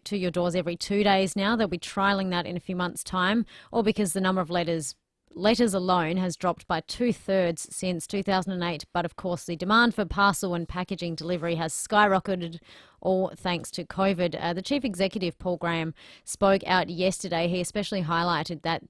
to your doors every 2 days now. They'll be trialling that in a few months' time, all because the number of letters alone has dropped by 2/3 since 2008. But of course, the demand for parcel and packaging delivery has skyrocketed, all thanks to COVID. The chief executive, Paul Graham, spoke out yesterday. He especially highlighted that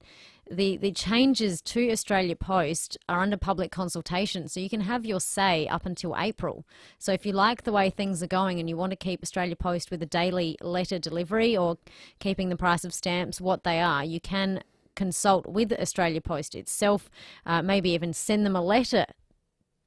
the changes to Australia Post are under public consultation, so you can have your say up until April. So if you like the way things are going and you want to keep Australia Post with a daily letter delivery or keeping the price of stamps what they are, you can consult with Australia Post itself, maybe even send them a letter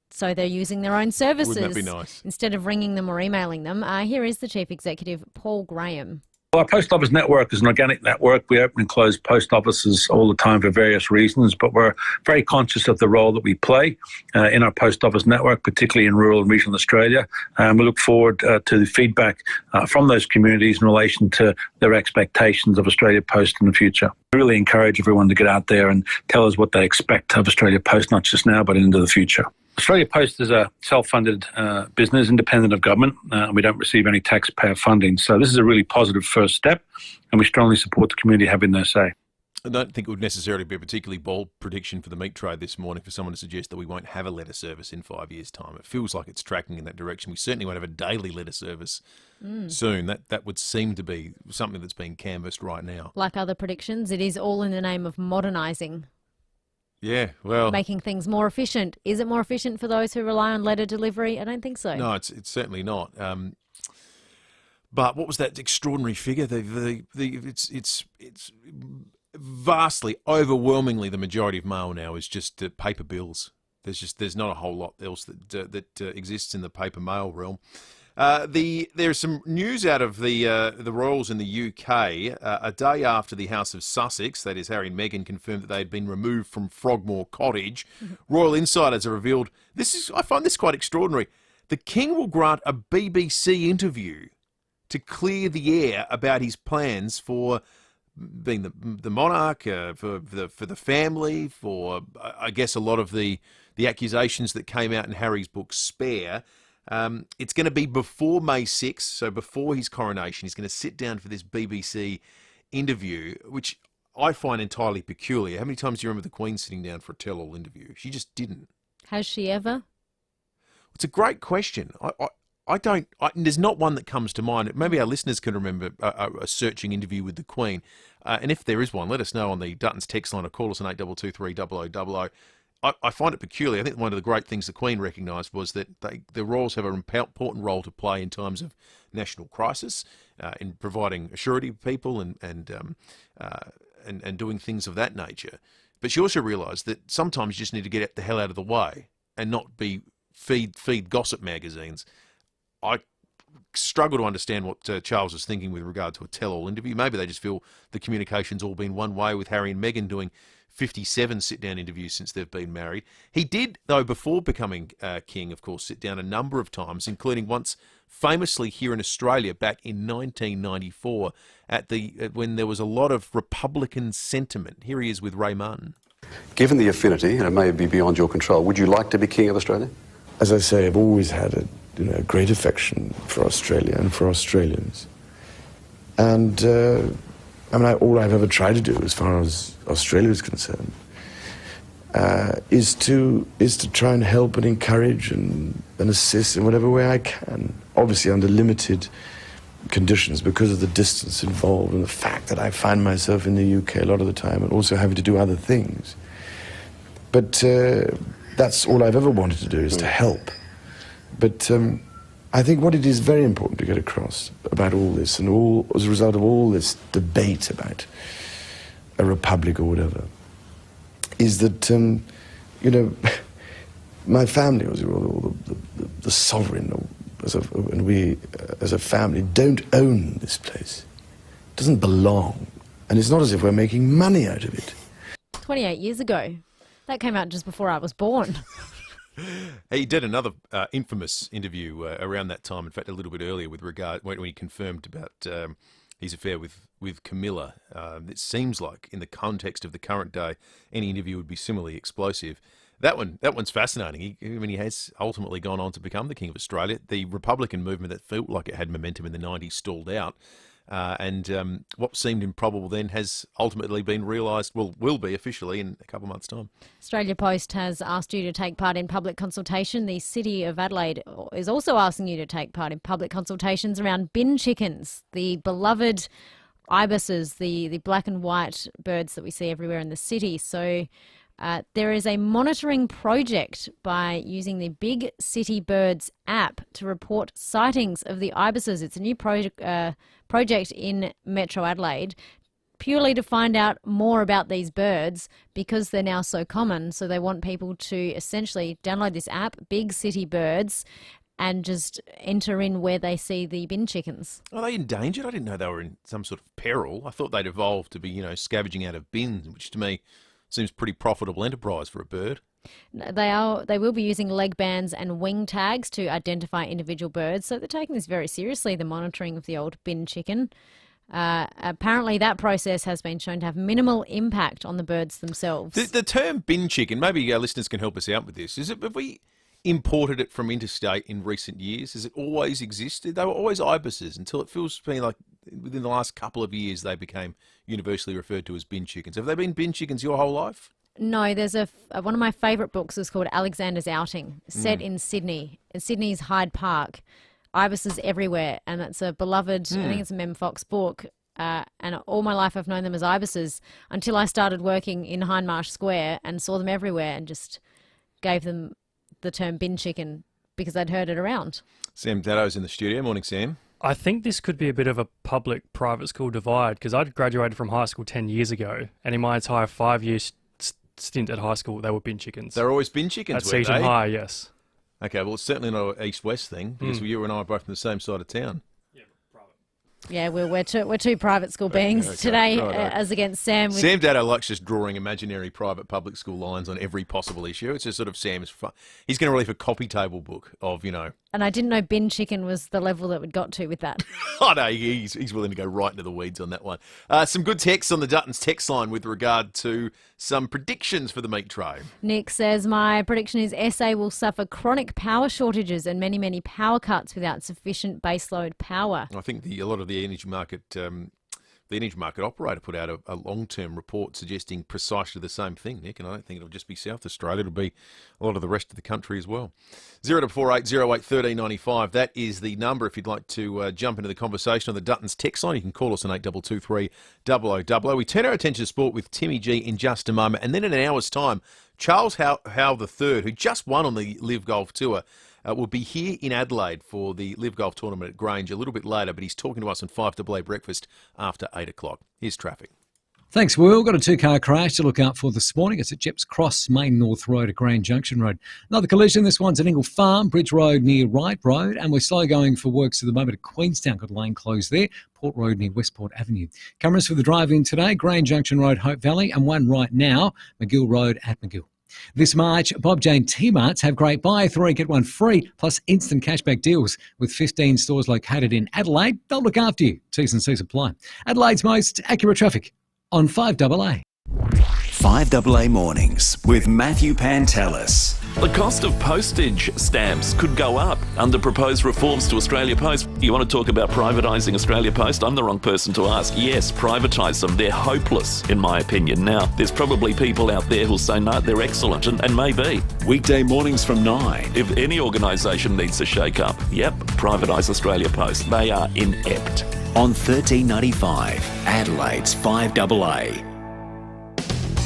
so they're using their own services. Wouldn't that be nice? Instead of ringing them or emailing them. Here is the Chief Executive, Paul Graham. Well, our post office network is an organic network. We open and close post offices all the time for various reasons, but we're very conscious of the role that we play in our post office network, particularly in rural and regional Australia. And we look forward to the feedback from those communities in relation to their expectations of Australia Post in the future. We really encourage everyone to get out there and tell us what they expect of Australia Post, not just now, but into the future. Australia Post is a self-funded business, independent of government, and we don't receive any taxpayer funding. So this is a really positive first step, and we strongly support the community having their say. I don't think it would necessarily be a particularly bold prediction for the meat trade this morning for someone to suggest that we won't have a letter service in 5 years' time. It feels like it's tracking in that direction. We certainly won't have a daily letter service soon. That would seem to be something that's being canvassed right now. Like other predictions, it is all in the name of modernising. Yeah, well, making things more efficient. Is it more efficient for those who rely on letter delivery? I don't think so. No, it's certainly not. But what was that extraordinary figure? It's vastly, overwhelmingly, the majority of mail now is just paper bills. There's not a whole lot else that exists in the paper mail realm. There's some news out of the royals in the UK. A day after the House of Sussex, that is Harry and Meghan, confirmed that they had been removed from Frogmore Cottage, royal insiders have revealed I find this quite extraordinary. The King will grant a BBC interview to clear the air about his plans for being the monarch, for the family, for I guess a lot of the accusations that came out in Harry's book Spare. It's going to be before May 6th, so before his coronation. He's going to sit down for this BBC interview, which I find entirely peculiar. How many times do you remember the Queen sitting down for a tell-all interview? She just didn't. Has she ever? It's a great question. There's not one that comes to mind. Maybe our listeners can remember a searching interview with the Queen. And if there is one, let us know on the Dutton's text line or call us on 8423 0000. I find it peculiar. I think one of the great things the Queen recognised was that the royals have an important role to play in times of national crisis, in providing assurity to people and doing things of that nature. But she also realised that sometimes you just need to get the hell out of the way and not feed gossip magazines. I struggle to understand what Charles was thinking with regard to a tell-all interview. Maybe they just feel the communication's all been one way, with Harry and Meghan doing 57 sit-down interviews since they've been married. He did, though, before becoming king, of course, sit down a number of times, including once famously here in Australia back in 1994 when there was a lot of Republican sentiment. Here he is with Ray Martin. Given the affinity, and it may be beyond your control, would you like to be King of Australia? As I say, I've always had a great affection for Australia and for Australians. And all I've ever tried to do, as far as Australia is concerned, is to try and help and encourage and assist in whatever way I can. Obviously under limited conditions because of the distance involved and the fact that I find myself in the UK a lot of the time and also having to do other things. But that's all I've ever wanted to do, is to help. But I think what it is very important to get across about all this, and all as a result of all this debate about a republic or whatever, is that my family, or the sovereign, and we as a family don't own this place. It doesn't belong, and it's not as if we're making money out of it. 28 years ago. That came out just before I was born. He did another infamous interview around that time, in fact, a little bit earlier, with regard when he confirmed about his affair with Camilla. It seems like, in the context of the current day, any interview would be similarly explosive. That one's fascinating. He has ultimately gone on to become the King of Australia. The Republican movement that felt like it had momentum in the 90s stalled out. And what seemed improbable then has ultimately been realised, well, will be officially in a couple of months' time. Australia Post has asked you to take part in public consultation. The City of Adelaide is also asking you to take part in public consultations around bin chickens, the beloved ibises, the black and white birds that we see everywhere in the city. So there is a monitoring project by using the Big City Birds app to report sightings of the ibises. It's a new project in Metro Adelaide, purely to find out more about these birds because they're now so common. So they want people to essentially download this app, Big City Birds, and just enter in where they see the bin chickens. Are they endangered? I didn't know they were in some sort of peril. I thought they'd evolved to be, scavenging out of bins, which to me seems pretty profitable enterprise for a bird. They will be using leg bands and wing tags to identify individual birds. So they're taking this very seriously, the monitoring of the old bin chicken. Apparently that process has been shown to have minimal impact on the birds themselves. The term bin chicken, maybe our listeners can help us out with this. Have we imported it from interstate in recent years? Has it always existed? They were always ibises until it feels to me like within the last couple of years they became universally referred to as bin chickens. Have they been bin chickens your whole life? No, there's one of my favourite books is called Alexander's Outing, set in Sydney, in Sydney's Hyde Park. Ibises everywhere, and it's a beloved, I think it's a Mem Fox book, and all my life I've known them as ibises until I started working in Hindmarsh Square and saw them everywhere and just gave them the term bin chicken because I'd heard it around. Sam Daddo's in the studio. Morning, Sam. I think this could be a bit of a public-private school divide because I graduated from high school 10 years ago, and in my entire 5-year stint at high school, they were bin chickens. They're always bin chickens, at Seaton High, yes. Okay, well, it's certainly not an east-west thing because you and I are both from the same side of town. Yeah, we're two private school beings today, as against Sam. Sam Daddo likes just drawing imaginary private public school lines on every possible issue. It's just sort of Sam's fun. He's going to release a coffee table book of, And I didn't know bin chicken was the level that we'd got to with that. Oh, no, he's willing to go right into the weeds on that one. Some good texts on the Duttons text line with regard to some predictions for the meat tray. Nick says, my prediction is SA will suffer chronic power shortages and many, many power cuts without sufficient baseload power. I think a lot of the energy market operator put out a long-term report suggesting precisely the same thing, Nick, and I don't think it'll just be South Australia, it'll be a lot of the rest of the country as well. 0248 08 1395, that is the number if you'd like to jump into the conversation on the Duttons text line. You can call us on 8223 0000. We turn our attention to sport with Timmy G in just a moment, and then in an hour's time, Charles Howell III, who just won on the Live Golf Tour, will be here in Adelaide for the Live Golf Tournament at Grange a little bit later, but he's talking to us on FIVEAA Breakfast after 8 o'clock. Here's traffic. Thanks, Will. Got a two-car crash to look out for this morning. It's at Jeps Cross, Main North Road at Grand Junction Road. Another collision. This one's at Ingle Farm, Bridge Road near Wright Road, and we're slow going for works at the moment at Queenstown. Got a lane closed there. Port Road near Westport Avenue. Cameras for the drive-in today, Grand Junction Road, Hope Valley, and one right now, McGill Road at McGill. This March, Bob Jane T-Marts have great buy 3, get 1 free, plus instant cashback deals with 15 stores located in Adelaide. They'll look after you. T's and C's apply. Adelaide's most accurate traffic on 5AA. 5AA Mornings with Matthew Pantelis. The cost of postage stamps could go up under proposed reforms to Australia Post. You want to talk about privatising Australia Post? I'm the wrong person to ask. Yes, privatise them. They're hopeless, in my opinion. Now, there's probably people out there who'll say, no, they're excellent, and maybe. Weekday mornings from 9. If any organisation needs to shake up, yep, privatise Australia Post. They are inept. On 1395, Adelaide's 5AA.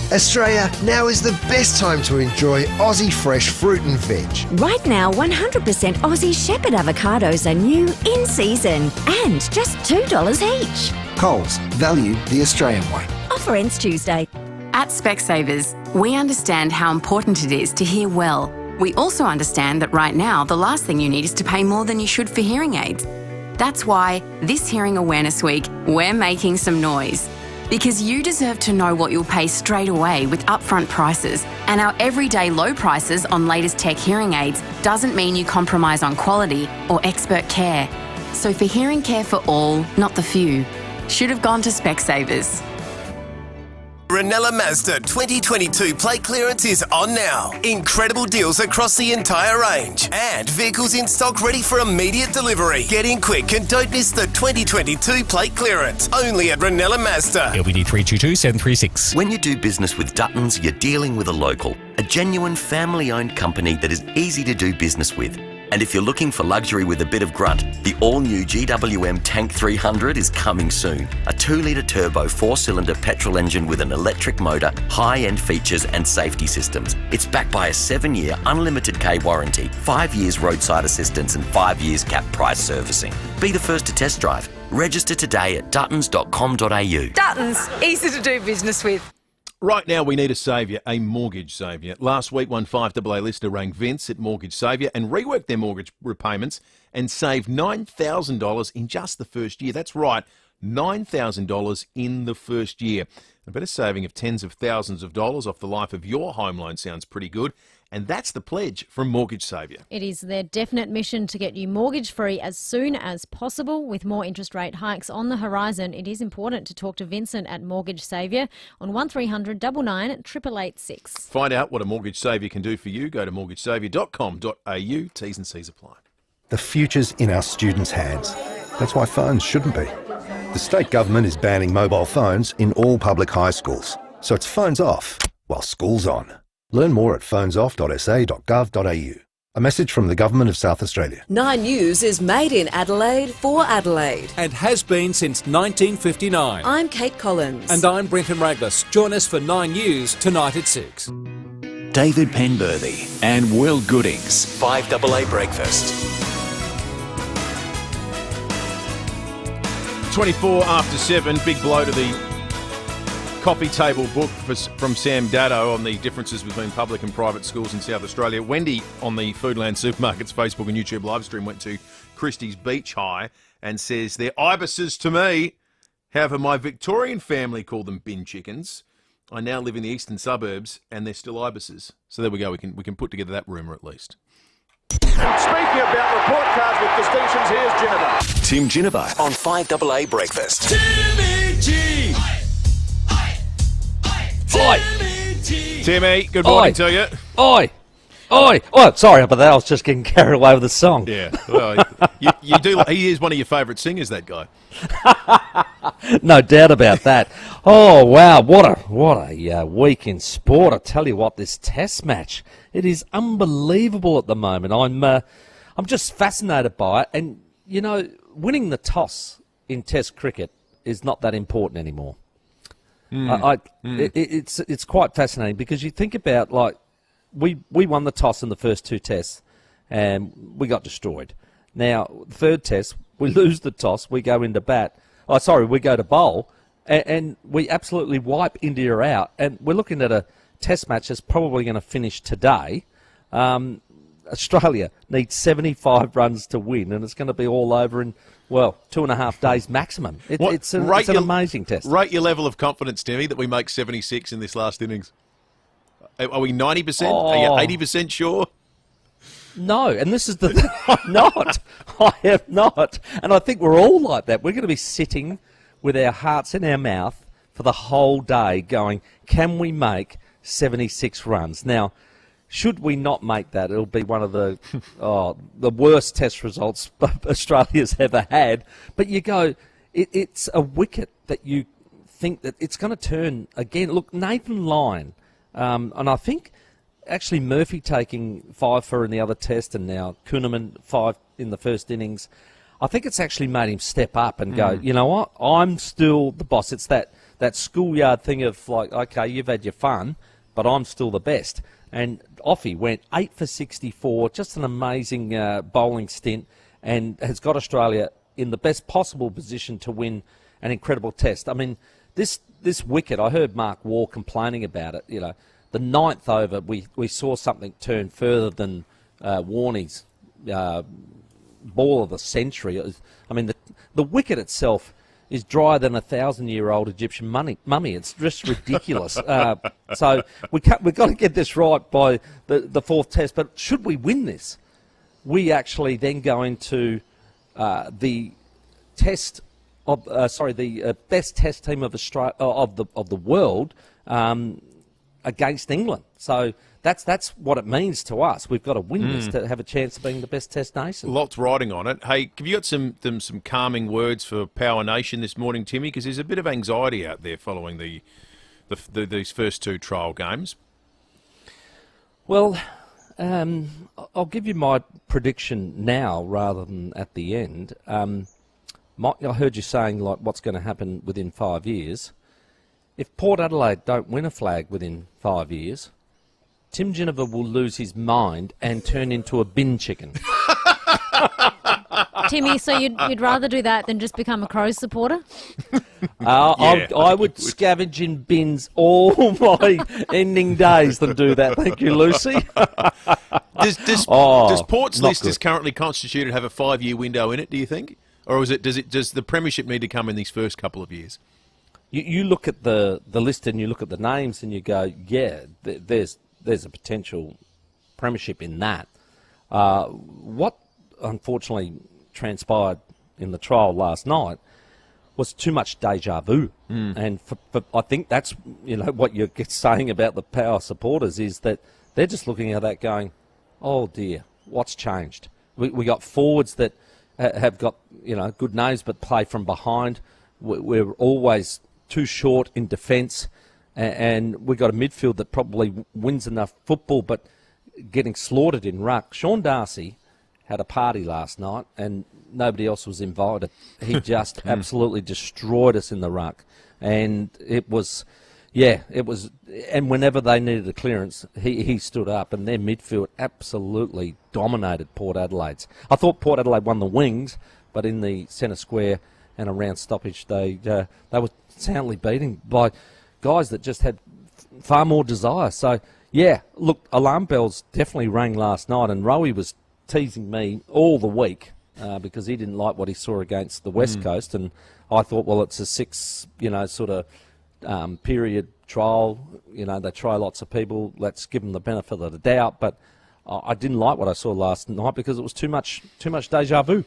Australia, now is the best time to enjoy Aussie fresh fruit and veg. Right now, 100% Aussie Shepherd avocados are new in season and just $2 each. Coles, value the Australian way. Offer ends Tuesday. At Specsavers, we understand how important it is to hear well. We also understand that right now, the last thing you need is to pay more than you should for hearing aids. That's why this Hearing Awareness Week, we're making some noise. Because you deserve to know what you'll pay straight away with upfront prices, and our everyday low prices on latest tech hearing aids doesn't mean you compromise on quality or expert care. So for hearing care for all, not the few, should have gone to Specsavers. Ranella Mazda 2022 plate clearance is on now. Incredible deals across the entire range. And vehicles in stock ready for immediate delivery. Get in quick and don't miss the 2022 plate clearance. Only at Ranella Mazda. LBD 322-736. When you do business with Duttons, you're dealing with a local. A genuine family-owned company that is easy to do business with. And if you're looking for luxury with a bit of grunt, the all-new GWM Tank 300 is coming soon. A 2-litre turbo 4-cylinder petrol engine with an electric motor, high-end features and safety systems. It's backed by a 7-year unlimited K warranty, 5 years roadside assistance and 5 years cap price servicing. Be the first to test drive. Register today at duttons.com.au. Duttons, easy to do business with. Right now, we need a saviour, a mortgage saviour. Last week, one 5AA listener rang Vince at Mortgage Saviour and reworked their mortgage repayments and saved $9,000 in just the first year. That's right, $9,000 in the first year. A better saving of tens of thousands of dollars off the life of your home loan sounds pretty good. And that's the pledge from Mortgage Saviour. It is their definite mission to get you mortgage-free as soon as possible. With more interest rate hikes on the horizon, it is important to talk to Vincent at Mortgage Saviour on 1300 99 8886. Find out what a Mortgage Saviour can do for you. Go to mortgagesaviour.com.au. T's and C's apply. The future's in our students' hands. That's why phones shouldn't be. The state government is banning mobile phones in all public high schools. So it's phones off while school's on. Learn more at phonesoff.sa.gov.au. A message from the Government of South Australia. 9 News is made in Adelaide for Adelaide. And has been since 1959. I'm Kate Collins. And I'm Brenton Raglas. Join us for 9 News tonight at 6. David Penberthy and Will Goodings. 5AA Breakfast. 24 after 7, big blow to the coffee table book from Sam Daddo on the differences between public and private schools in South Australia. Wendy on the Foodland Supermarkets Facebook and YouTube live stream went to Christie's Beach High and says, they're ibises to me. However, my Victorian family call them bin chickens. I now live in the eastern suburbs and they're still ibises. So there we go. We can put together that rumour at least. And speaking about report cards with distinctions, here's Ginnivan. Tim Ginnivan on 5AA Breakfast. Timmy G! Oi! Timmy, good morning to you. Oi! Oi! Oh, sorry about that. I was just getting carried away with the song. Yeah, well, you do. He is one of your favourite singers, that guy. No doubt about that. Oh wow, what a week in sport! I tell you what, this Test match, it is unbelievable at the moment. I'm just fascinated by it, and you know, winning the toss in Test cricket is not that important anymore. It's quite fascinating because you think about, like, we won the toss in the first 2 tests and we got destroyed. Now, the third test, we lose the toss, we go into bat. We go to bowl and we absolutely wipe India out. And we're looking at a Test match that's probably going to finish today. Australia needs 75 runs to win, and it's going to be all over in, 2.5 days maximum. It's an amazing test. Rate your level of confidence, Timmy, that we make 76 in this last innings. Are we 90%? Are you 80% sure? No, and this is the thing. I'm not. I am not. And I think we're all like that. We're going to be sitting with our hearts in our mouth for the whole day going, can we make 76 runs? Now, should we not make that, it'll be one of the worst test results Australia's ever had. But you go, it's a wicket that you think that it's going to turn again. Look, Nathan Lyon, and I think actually Murphy taking 5 for in the other test, and now Kuhneman 5 in the first innings. I think it's actually made him step up and go, you know what, I'm still the boss. It's that schoolyard thing of like, okay, you've had your fun, but I'm still the best. And off he went, 8 for 64, just an amazing bowling stint, and has got Australia in the best possible position to win an incredible test. I mean, this wicket, I heard Mark Waugh complaining about it. You know, the 9th over, we saw something turn further than Warney's ball of the century. I mean, the wicket itself is drier than a 1,000-year-old Egyptian mummy. It's just ridiculous. So we've got to get this right by the 4th test. But should we win this, we actually then go into the test of the best test team of Australia of the world against England. So that's what it means to us. We've got to win this to have a chance of being the best Test nation. Lots riding on it. Hey, have you got some calming words for Power Nation this morning, Timmy? Because there's a bit of anxiety out there following these first 2 trial games. Well, I'll give you my prediction now rather than at the end. I heard you saying like what's going to happen within 5 years. If Port Adelaide don't win a flag within 5 years, Tim Ginniver will lose his mind and turn into a bin chicken. Timmy, so you'd rather do that than just become a Crows supporter? I would scavenge in bins all my ending days than do that. Thank you, Lucy. Does Port's list as currently constituted have a 5-year window in it, do you think? Or does the premiership need to come in these first couple of years? You look at the list and you look at the names and you go, yeah, there's a potential premiership in that. What unfortunately transpired in the trial last night was too much deja vu. And I think that's what you're saying about the Power supporters is that they're just looking at that going, oh dear, what's changed? We got forwards that have got good names but play from behind. We're always too short in defence, and we got a midfield that probably wins enough football but getting slaughtered in ruck. Sean Darcy had a party last night and nobody else was invited. He just absolutely destroyed us in the ruck. And it was, and whenever they needed a clearance, he stood up, and their midfield absolutely dominated Port Adelaide's. I thought Port Adelaide won the wings, but in the centre square and around stoppage, they were soundly beaten by guys that just had far more desire. So, yeah, look, alarm bells definitely rang last night, and Rowie was teasing me all the week because he didn't like what he saw against the West Coast, and I thought, well, it's a 6, period trial. They try lots of people. Let's give them the benefit of the doubt. But I didn't like what I saw last night because it was too much deja vu.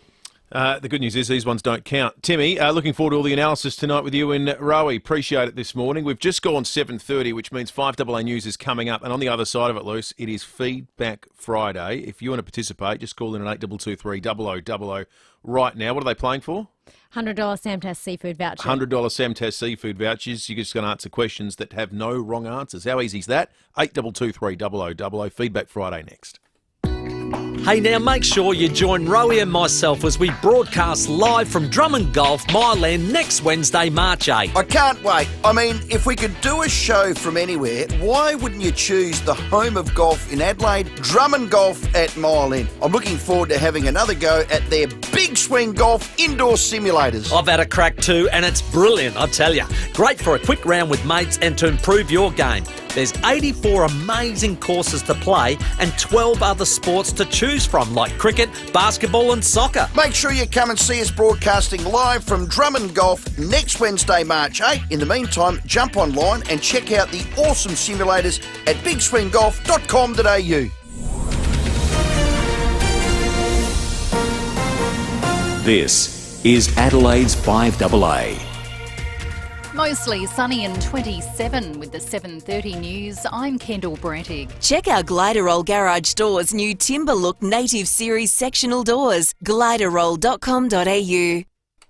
The good news is these ones don't count. Timmy, looking forward to all the analysis tonight with you and Rowie. Appreciate it this morning. We've just gone 7:30, which means 5AA News is coming up. And on the other side of it, Luce, it is Feedback Friday. If you want to participate, just call in at 8223 0000 right now. What are they playing for? $100 Samtas seafood voucher. $100 Samtas seafood vouchers. You're just going to answer questions that have no wrong answers. How easy is that? 8223 0000. Feedback Friday next. Hey, now make sure you join Rowie and myself as we broadcast live from Drummond Golf, Mile End, next Wednesday, March 8. I can't wait. I mean, if we could do a show from anywhere, why wouldn't you choose the home of golf in Adelaide, Drummond Golf at Mile End? I'm looking forward to having another go at their Big Swing Golf indoor simulators. I've had a crack too, and it's brilliant, I tell you. Great for a quick round with mates and to improve your game. There's 84 amazing courses to play and 12 other sports to choose from, like cricket, basketball and soccer. Make sure you come and see us broadcasting live from Drummond Golf next Wednesday, March 8. In the meantime, jump online and check out the awesome simulators at bigswinggolf.com.au. This is Adelaide's 5AA. Mostly sunny and 27 with the 7:30 news. I'm Kendall Brettig. Check out Gliderroll Garage Doors' new Timber Look Native Series sectional doors. Gliderroll.com.au.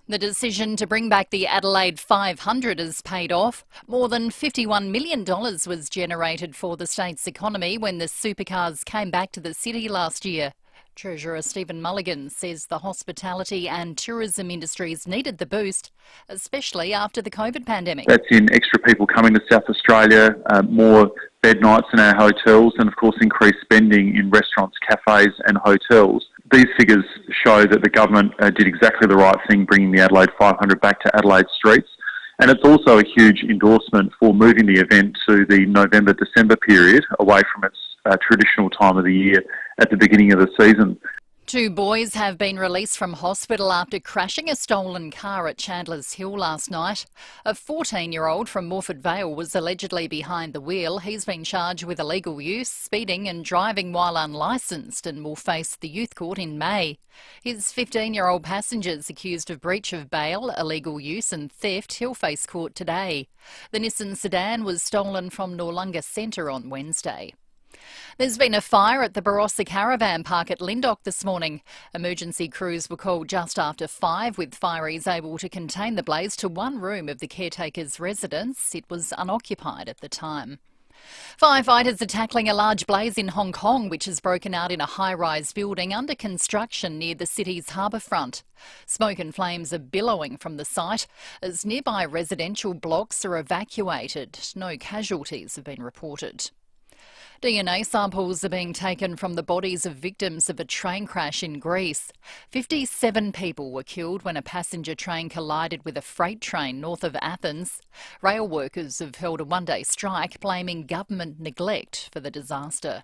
The decision to bring back the Adelaide 500 has paid off. More than $51 million was generated for the state's economy when the supercars came back to the city last year. Treasurer Stephen Mulligan says the hospitality and tourism industries needed the boost, especially after the COVID pandemic. That's in extra people coming to South Australia, more bed nights in our hotels, and of course increased spending in restaurants, cafes and hotels. These figures show that the government did exactly the right thing, bringing the Adelaide 500 back to Adelaide streets. And it's also a huge endorsement for moving the event to the November-December period, away from its traditional time of the year at the beginning of the season. Two boys have been released from hospital after crashing a stolen car at Chandler's Hill last night. A 14-year-old from Morford Vale was allegedly behind the wheel. He's been charged with illegal use, speeding and driving while unlicensed and will face the youth court in May. His 15-year-old passenger's accused of breach of bail, illegal use and theft. He'll face court today. The Nissan sedan was stolen from Noarlunga Centre on Wednesday. There's been a fire at the Barossa Caravan Park at Lyndoch this morning. Emergency crews were called just after 5, with fireys able to contain the blaze to one room of the caretaker's residence. It was unoccupied at the time. Firefighters are tackling a large blaze in Hong Kong, which has broken out in a high-rise building under construction near the city's harbourfront. Smoke and flames are billowing from the site as nearby residential blocks are evacuated. No casualties have been reported. DNA samples are being taken from the bodies of victims of a train crash in Greece. 57 people were killed when a passenger train collided with a freight train north of Athens. Rail workers have held a one-day strike blaming government neglect for the disaster.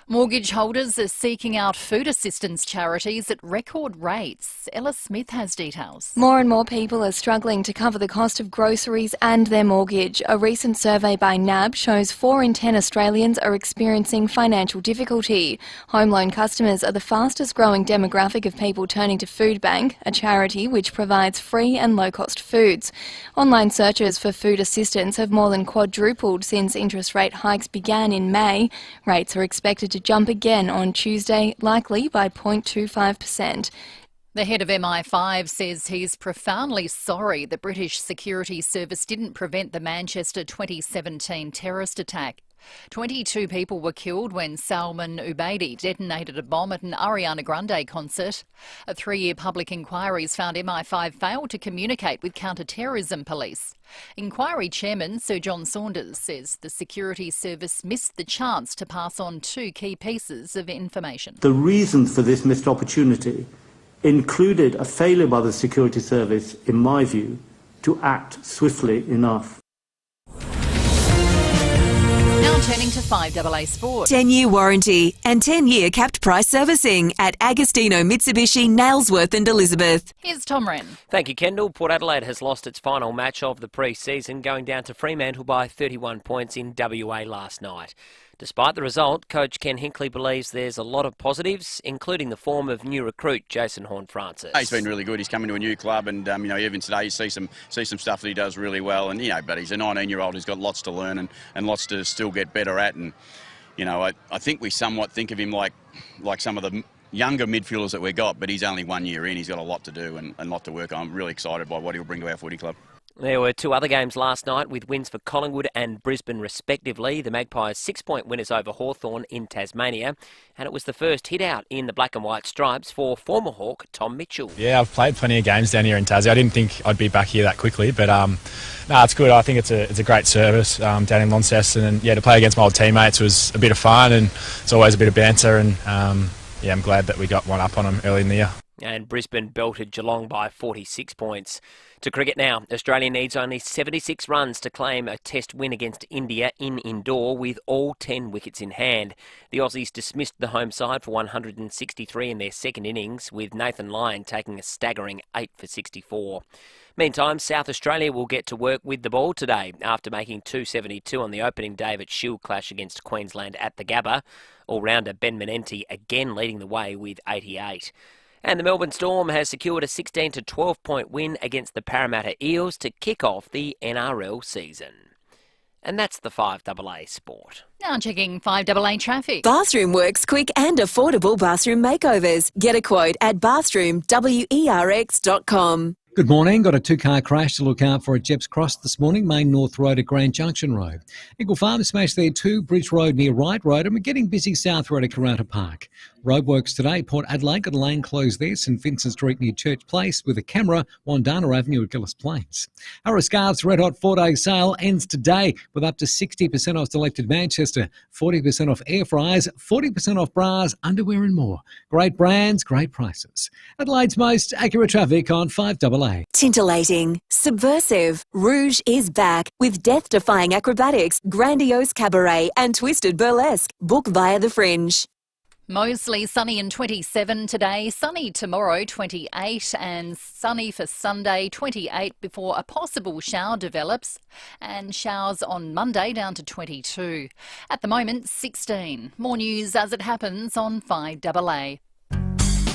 Mortgage holders are seeking out food assistance charities at record rates. Ella Smith has details. More and more people are struggling to cover the cost of groceries and their mortgage. A recent survey by NAB shows 4 in 10 Australians are experiencing financial difficulty. Home loan customers are the fastest growing demographic of people turning to Food Bank, a charity which provides free and low-cost foods. Online searches for food assistance have more than quadrupled since interest rate hikes began in May. Rates are expected to jump again on Tuesday, likely by 0.25%. The head of MI5 says he's profoundly sorry the British Security Service didn't prevent the Manchester 2017 terrorist attack. 22 people were killed when Salman Ubaidi detonated a bomb at an Ariana Grande concert. A 3-year public inquiry's found MI5 failed to communicate with counter-terrorism police. Inquiry chairman Sir John Saunders says the security service missed the chance to pass on 2 key pieces of information. The reasons for this missed opportunity included a failure by the security service, in my view, to act swiftly enough. Now turning to 5AA Sport. 10-year warranty and 10-year capped price servicing at Agostino Mitsubishi, Nailsworth and Elizabeth. Here's Tom Wren. Thank you, Kendall. Port Adelaide has lost its final match of the pre-season, going down to Fremantle by 31 points in WA last night. Despite the result, coach Ken Hinkley believes there's a lot of positives, including the form of new recruit Jason Horne-Francis. He's been really good. He's coming to a new club, and even today you see some stuff that he does really well. And but he's a 19-year-old who's got lots to learn and lots to still get better at. And I think we somewhat think of him like some of the younger midfielders that we got, but he's only 1 year in. He's got a lot to do and a lot to work on. I'm really excited by what he'll bring to our footy club. There were 2 other games last night with wins for Collingwood and Brisbane respectively. The Magpies 6-point winners over Hawthorn in Tasmania, and it was the first hit out in the black and white stripes for former Hawk Tom Mitchell. Yeah, I've played plenty of games down here in Tassie. I didn't think I'd be back here that quickly, but it's good. I think it's a great service down in Launceston, and to play against my old teammates was a bit of fun, and it's always a bit of banter, and I'm glad that we got one up on them early in the year. And Brisbane belted Geelong by 46 points. To cricket now, Australia needs only 76 runs to claim a test win against India in indoor with all 10 wickets in hand. The Aussies dismissed the home side for 163 in their second innings, with Nathan Lyon taking a staggering 8 for 64. Meantime, South Australia will get to work with the ball today after making 272 on the opening day at Shield clash against Queensland at the Gabba. All-rounder Ben Menenti again leading the way with 88. And the Melbourne Storm has secured a 16 to 12 point win against the Parramatta Eels to kick off the NRL season. And that's the 5AA Sport. Now checking 5AA traffic. Bathroom Works quick and affordable bathroom makeovers. Get a quote at bathroomwerx.com. Good morning. Got a 2-car crash to look out for at Jepps Cross this morning, Main North Road at Grand Junction Road. Eagle Farm smashed their 2 Bridge Road near Wright Road, and we're getting busy South Road at Karata Park. Roadworks today, Port Adelaide got a lane closed there, St Vincent Street near Church Place with a camera, Wandana Avenue at Gillis Plains. Our Scarves Red Hot 4-day sale ends today with up to 60% off selected Manchester, 40% off air fryers, 40% off bras, underwear and more. Great brands, great prices. Adelaide's most accurate traffic on 5AA. Tintillating, subversive, Rouge is back with death-defying acrobatics, grandiose cabaret and twisted burlesque. Book via The Fringe. Mostly sunny and 27 today, sunny tomorrow 28 and sunny for Sunday 28 before a possible shower develops, and showers on Monday down to 22. At the moment 16. More news as it happens on 5AA.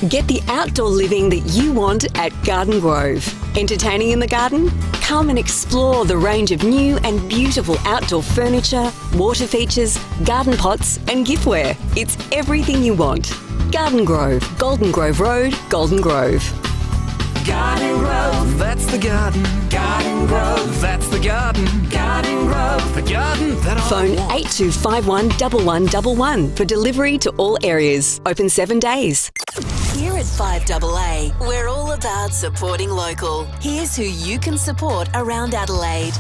Get the outdoor living that you want at Garden Grove. Entertaining in the garden? Come and explore the range of new and beautiful outdoor furniture, water features, garden pots and giftware. It's everything you want. Garden Grove, Golden Grove Road, Golden Grove. Garden Grove, that's the garden. Garden Grove, that's the garden. Garden Grove, the garden that I Phone want. 8251 1111 for delivery to all areas. Open 7 days. Here at 5AA, we're all about supporting local. Here's who you can support around Adelaide.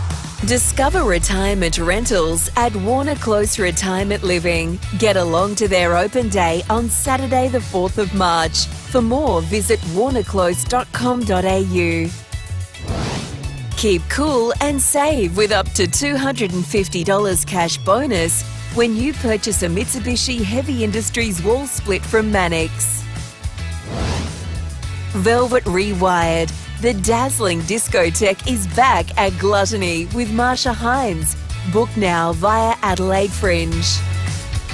Discover retirement rentals at Warner Close Retirement Living. Get along to their open day on Saturday the 4th of March. For more, visit warnerclose.com.au. Keep cool and save with up to $250 cash bonus when you purchase a Mitsubishi Heavy Industries wall split from Mannix. Velvet Rewired. The dazzling discotheque is back at Gluttony with Marsha Hines. Book now via Adelaide Fringe.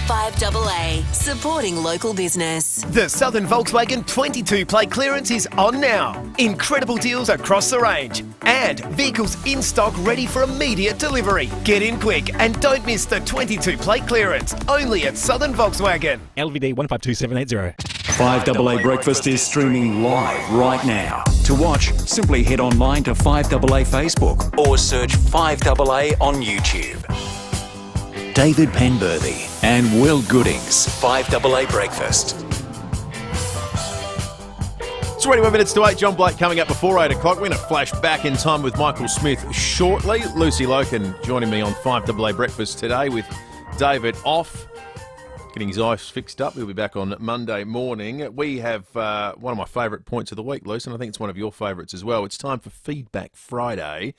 5AA, supporting local business. The Southern Volkswagen 22-plate clearance is on now. Incredible deals across the range. And vehicles in stock ready for immediate delivery. Get in quick and don't miss the 22-plate clearance. Only at Southern Volkswagen. LVD 152780. 5AA Breakfast is streaming live right now. To watch, simply head online to 5AA Facebook or search 5AA on YouTube. David Penberthy and Will Goodings, 5AA Breakfast. It's 21 minutes to 8. John Blake coming up before 8 o'clock. We're going to flash back in time with Michael Smith shortly. Lucy Loken joining me on 5AA Breakfast today with David off, getting his eyes fixed up. He'll be back on Monday morning. We have one of my favourite points of the week, Lucy, and I think it's one of your favourites as well. It's time for Feedback Friday.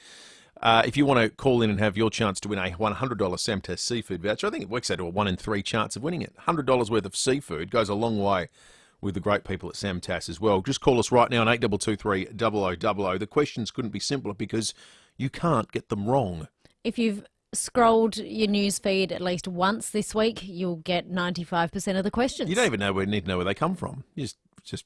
If you want to call in and have your chance to win a $100 Samtas seafood voucher, I think it works out to a 1 in 3 chance of winning it. $100 worth of seafood goes a long way with the great people at Samtas as well. Just call us right now on 8223 0000. The questions couldn't be simpler because you can't get them wrong. If you've scrolled your news feed at least once this week, you'll get 95% of the questions. You don't even need to know where they come from. You just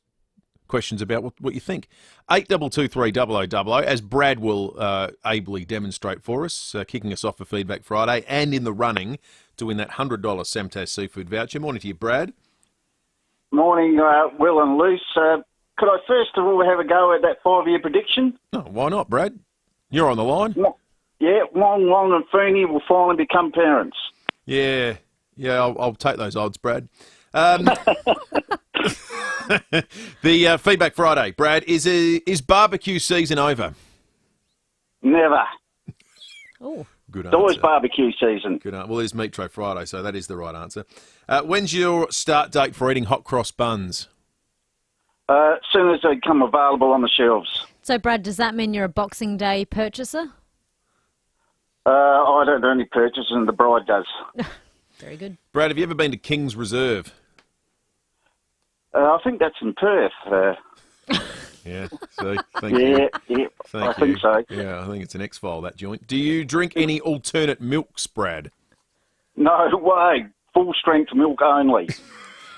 questions about what you think. 8223 0000, as Brad will ably demonstrate for us, kicking us off for Feedback Friday and in the running to win that $100 Samtas seafood voucher. Morning to you, Brad. Morning, Will and Luce. Could I first of all have a go at that 5-year prediction? No, why not, Brad? You're on the line. Yeah, Wong and Feeney will finally become parents. Yeah, I'll take those odds, Brad. The Feedback Friday, Brad, is barbecue season over? Never. Oh, good answer. It's always barbecue season. Good answer. Well, there's Meat Tray Friday, so that is the right answer. When's your start date for eating hot cross buns? As soon as they come available on the shelves. So, Brad, does that mean you're a Boxing Day purchaser? I don't do any purchasing, the bride does. Very good. Brad, have you ever been to King's Reserve? I think that's in Perth. Yeah, so thank you. Yeah, Thank I you. think so. Yeah, I think it's an X-File, that joint. Do you drink any alternate milks, Brad? No way. Full strength milk only.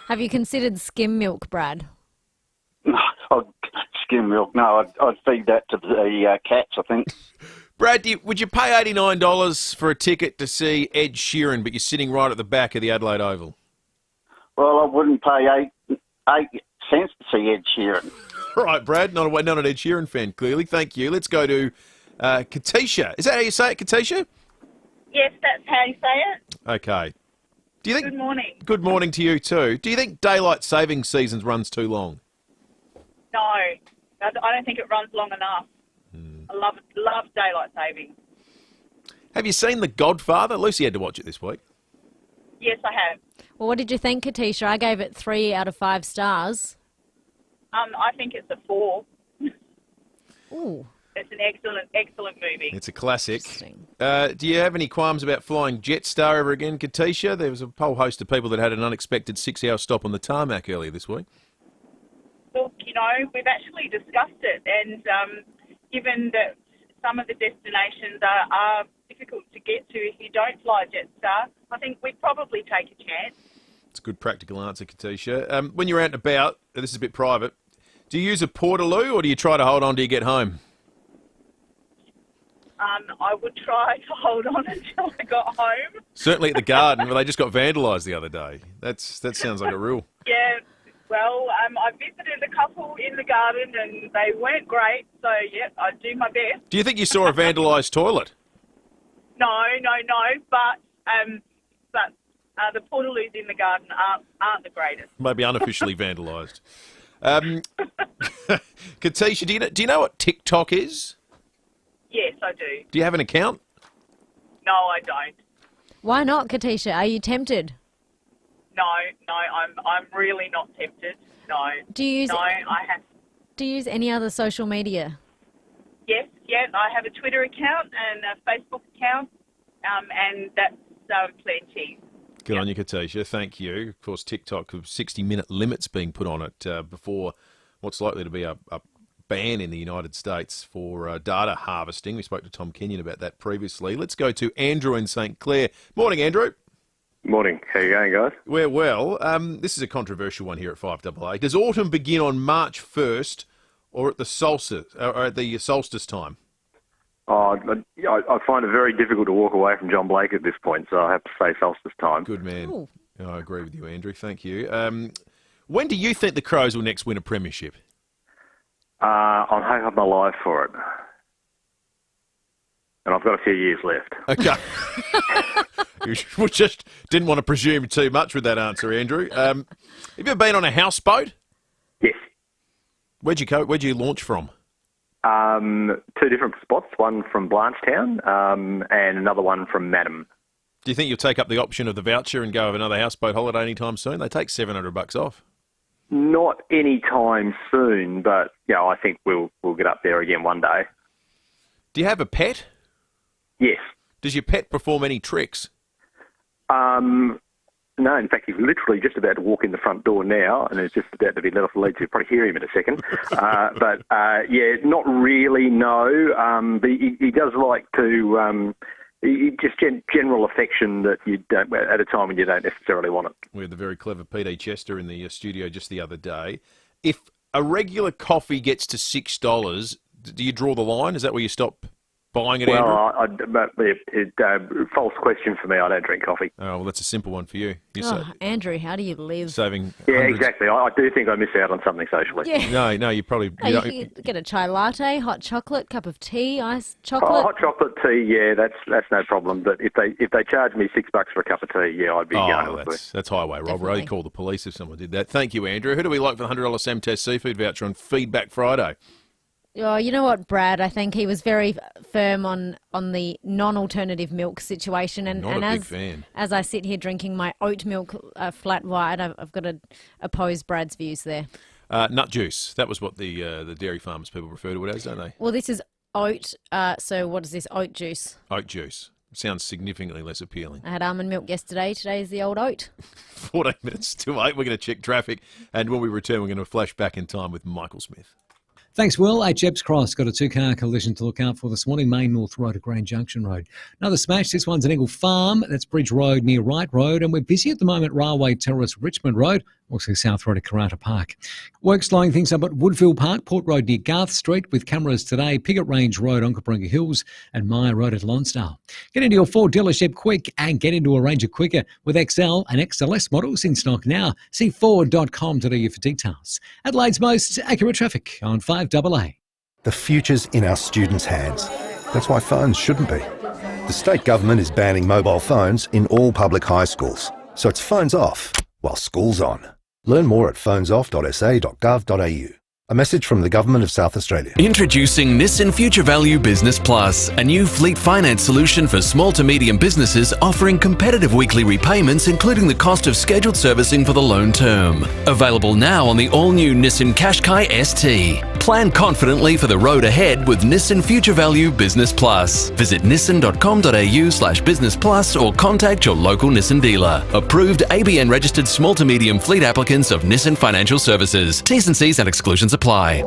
Have you considered skim milk, Brad? Skim milk. No, I'd feed that to the cats, I think. Brad, would you pay $89 for a ticket to see Ed Sheeran, but you're sitting right at the back of the Adelaide Oval? Well, I wouldn't pay 8 cents to see Ed Sheeran. Right, Brad, not an Ed Sheeran fan, clearly. Thank you. Let's go to Katisha. Is that how you say it, Katisha? Yes, that's how you say it. Okay. Do you think? Good morning. Good morning to you too. Do you think daylight saving seasons runs too long? No, I don't think it runs long enough. I love daylight saving. Have you seen The Godfather? Lucy had to watch it this week. Yes, I have. Well, what did you think, Katisha? I gave it 3 out of 5 stars. I think it's a 4. Ooh. it's an excellent movie. It's a classic. Do you have any qualms about flying Jetstar ever again, Katisha? There was a whole host of people that had an unexpected 6-hour stop on the tarmac earlier this week. Look, we've actually discussed it, and given that some of the destinations are difficult to get to if you don't fly Jetstar, I think we'd probably take a chance. It's a good practical answer, Katisha. When you're out and about, this is a bit private, do you use a portaloo or do you try to hold on till you get home? I would try to hold on until I got home. Certainly at the garden, where they just got vandalised the other day. That sounds like a rule. Yeah, well, I visited a couple in the garden and they weren't great, so yeah, I do my best. Do you think you saw a vandalised toilet? No, but the portaloos in the garden aren't the greatest. Maybe unofficially vandalised. Katisha, do you know what TikTok is? Yes, I do. Do you have an account? No, I don't. Why not, Katisha? Are you tempted? No, I'm really not tempted. No. Do you use? No, I have. Do you use any other social media? Yes, I have a Twitter account and a Facebook account, and that's plenty. Good on you, Katisha. Thank you. Of course, TikTok, 60-minute limits being put on it before what's likely to be a ban in the United States for data harvesting. We spoke to Tom Kenyon about that previously. Let's go to Andrew in St Clair. Morning, Andrew. Morning. How you going, guys? We're well. This is a controversial one here at 5AA. Does autumn begin on March 1st or at the solstice time? I find it very difficult to walk away from John Blake at this point, so I have to say solstice time. Good man. I agree with you, Andrew. Thank you. When do you think the Crows will next win a premiership? I'm hoping I'm alive for it. And I've got a few years left. Okay. You just didn't want to presume too much with that answer, Andrew. Have you ever been on a houseboat? Yes. Where'd you go? Where'd you launch from? 2 different spots, one from Blanchetown and another one from Madam. Do you think you'll take up the option of the voucher and go have another houseboat holiday anytime soon? They take $700 off. Not anytime soon, but I think we'll get up there again one day. Do you have a pet? Yes. Does your pet perform any tricks? No, in fact, he's literally just about to walk in the front door now, and it's just about to be let off the lead, so you'll probably hear him in a second. Not really, no. But he does like to... just general affection that you don't, at a time when you don't necessarily want it. We had the very clever PD Chester in the studio just the other day. If a regular coffee gets to $6, do you draw the line? Is that where you stop buying it, Andrew? False question for me. I don't drink coffee. Oh, well, that's a simple one for you. Andrew, how do you live? Saving hundreds. Exactly. I do think I miss out on something socially. Yeah. No, you probably... You get a chai latte, hot chocolate, cup of tea, iced chocolate. Hot chocolate tea, yeah, that's no problem. But if they charge me $6 for a cup of tea, I'd be going. That's highway robbery. I'd call the police if someone did that. Thank you, Andrew. Who do we like for the $100 Sam Test seafood voucher on Feedback Friday? Oh, you know what, Brad? I think he was very firm on the non-alternative milk situation. And big fan. As I sit here drinking my oat milk flat white, I've got to oppose Brad's views there. Nut juice. That was what the dairy farmers people refer to it as, don't they? Well, this is oat. So what is this? Oat juice. Oat juice. Sounds significantly less appealing. I had almond milk yesterday. Today is the old oat. 14 minutes to 8. We're going to check traffic. And when we return, we're going to flash back in time with Michael Smith. Thanks, Will. At Jepps Cross, got a 2-car collision to look out for this morning. Main North Road at Grand Junction Road. Another smash. This one's at Eagle Farm. That's Bridge Road near Wright Road. And we're busy at the moment, Railway Terrace, Richmond Road. Also South Road at Karata Park. Work slowing things up at Woodville Park, Port Road near Garth Street with cameras today. Piggott Range Road, Onkaparinga Hills and Maya Road at Lonsdale. Get into your Ford dealership quick and get into a Ranger quicker with XL and XLS models in stock now. See Ford.com.au for details. Adelaide's most accurate traffic on 5AA. The future's in our students' hands. That's why phones shouldn't be. The state government is banning mobile phones in all public high schools. So it's phones off while school's on. Learn more at phonesoff.sa.gov.au. A message from the Government of South Australia. Introducing Nissan Future Value Business Plus, a new fleet finance solution for small to medium businesses offering competitive weekly repayments, including the cost of scheduled servicing for the loan term. Available now on the all-new Nissan Qashqai ST. Plan confidently for the road ahead with Nissan Future Value Business Plus. Visit nissan.com.au/business plus or contact your local Nissan dealer. Approved ABN registered small to medium fleet applicants of Nissan Financial Services. T's and C's and exclusions apply.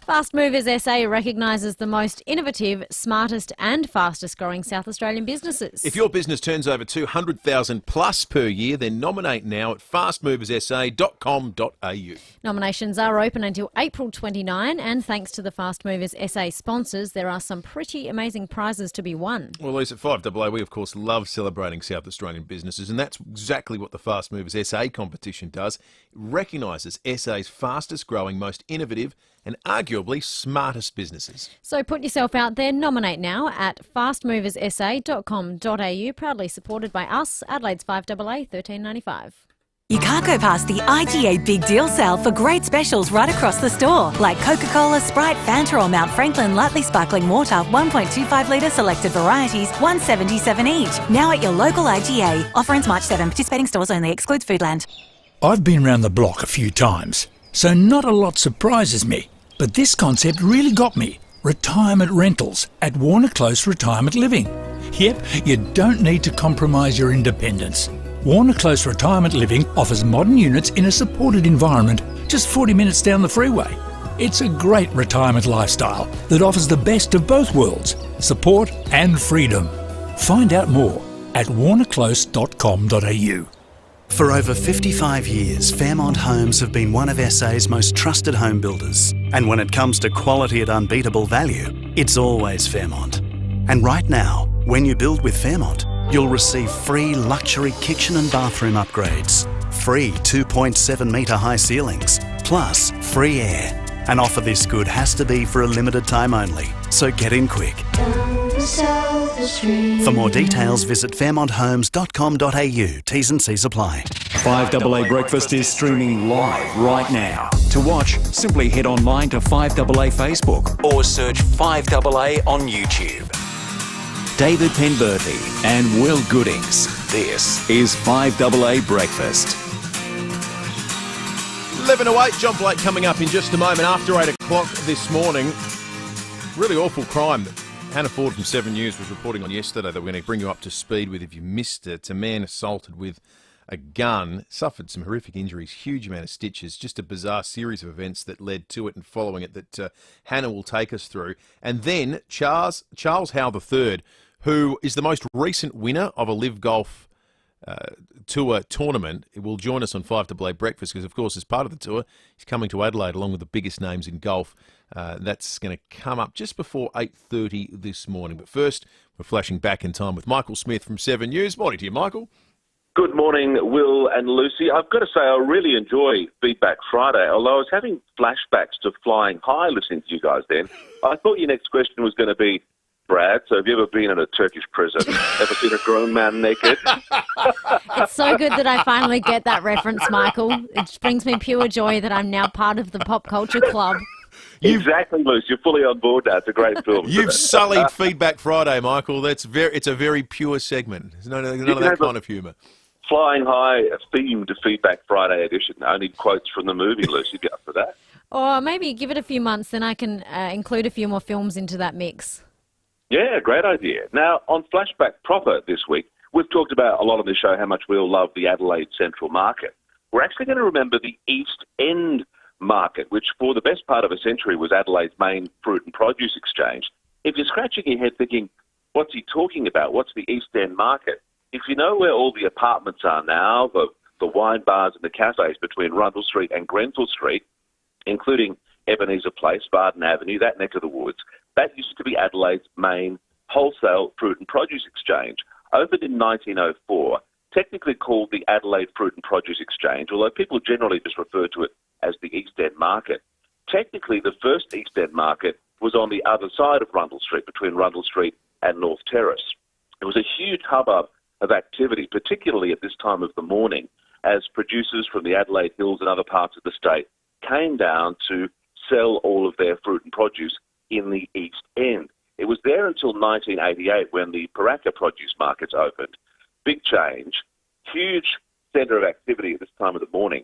Fast Movers SA recognises the most innovative, smartest and fastest growing South Australian businesses. If your business turns over 200,000 plus per year, then nominate now at fastmoverssa.com.au. Nominations are open until April 29, and thanks to the Fast Movers SA sponsors, there are some pretty amazing prizes to be won. Well, Lisa, at FIVEAA, we of course love celebrating South Australian businesses, and that's exactly what the Fast Movers SA competition does. It recognises SA's fastest growing, most innovative and arguably smartest businesses. So put yourself out there, nominate now at fastmoverssa.com.au, proudly supported by us, Adelaide's FIVEAA $13.95. You can't go past the IGA Big Deal Sale for great specials right across the store, like Coca-Cola, Sprite, Fanta or Mount Franklin Lutley Sparkling Water, 1.25 litre selected varieties, $1.77 each. Now at your local IGA. Offer ends March 7. Participating stores only. Excludes Foodland. I've been round the block a few times, so not a lot surprises me. But this concept really got me. Retirement rentals at Warner Close Retirement Living. Yep, you don't need to compromise your independence. Warner Close Retirement Living offers modern units in a supported environment just 40 minutes down the freeway. It's a great retirement lifestyle that offers the best of both worlds, support and freedom. Find out more at warnerclose.com.au. For over 55 years, Fairmont Homes have been one of SA's most trusted home builders. And when it comes to quality at unbeatable value, it's always Fairmont. And right now, when you build with Fairmont, you'll receive free luxury kitchen and bathroom upgrades, free 2.7 metre high ceilings, plus free air. An offer this good has to be for a limited time only, so get in quick. For more details, visit fairmonthomes.com.au. T's and C's apply. 5AA Breakfast is streaming live right now. To watch, simply head online to 5AA Facebook or search 5AA on YouTube. David Penberthy and Will Goodings. This is 5AA Breakfast. 11:08, John Blake coming up in just a moment after 8 o'clock this morning. Really awful crime that Hannah Ford from 7 News was reporting on yesterday that we're going to bring you up to speed with if you missed it. A man assaulted with a gun, suffered some horrific injuries, huge amount of stitches, just a bizarre series of events that led to it and following it that Hannah will take us through. And then Charles Howell III, who is the most recent winner of a Live Golf Tour tournament, will join us on 5AA Breakfast because, of course, as part of the tour, he's coming to Adelaide along with the biggest names in golf. That's going to come up just before 8:30 this morning. But first, we're flashing back in time with Michael Smith from 7 News. Morning to you, Michael. Good morning, Will and Lucy. I've got to say I really enjoy Feedback Friday, although I was having flashbacks to Flying High listening to you guys then. I thought your next question was going to be, Brad, so have you ever been in a Turkish prison? Ever seen a grown man naked? It's so good that I finally get that reference, Michael. It brings me pure joy that I'm now part of the pop culture club. Exactly, Luce. You're fully on board now. It's a great film. You've sullied Feedback Friday, Michael. It's a very pure segment. There's none of that kind of humour. Flying High themed Feedback Friday edition. Only quotes from the movie, Luce. You'd be up for that. Or maybe give it a few months, then I can include a few more films into that mix. Yeah, great idea. Now, on Flashback proper this week, we've talked about a lot on this show how much we all love the Adelaide Central Market. We're actually going to remember the East End Market, which for the best part of a century was Adelaide's main fruit and produce exchange. If you're scratching your head thinking, what's he talking about? What's the East End Market? If you know where all the apartments are now, the wine bars and the cafes between Rundle Street and Grenfell Street, including Ebenezer Place, Barden Avenue, that neck of the woods, that used to be Adelaide's main wholesale fruit and produce exchange. Opened in 1904, technically called the Adelaide Fruit and Produce Exchange, although people generally just refer to it as the East End Market. Technically, the first East End Market was on the other side of Rundle Street, between Rundle Street and North Terrace. It was a huge hubbub of activity, particularly at this time of the morning, as producers from the Adelaide Hills and other parts of the state came down to sell all of their fruit and produce in the East End. It was there until 1988 when the Preseason produce markets opened. Big change, huge centre of activity at this time of the morning.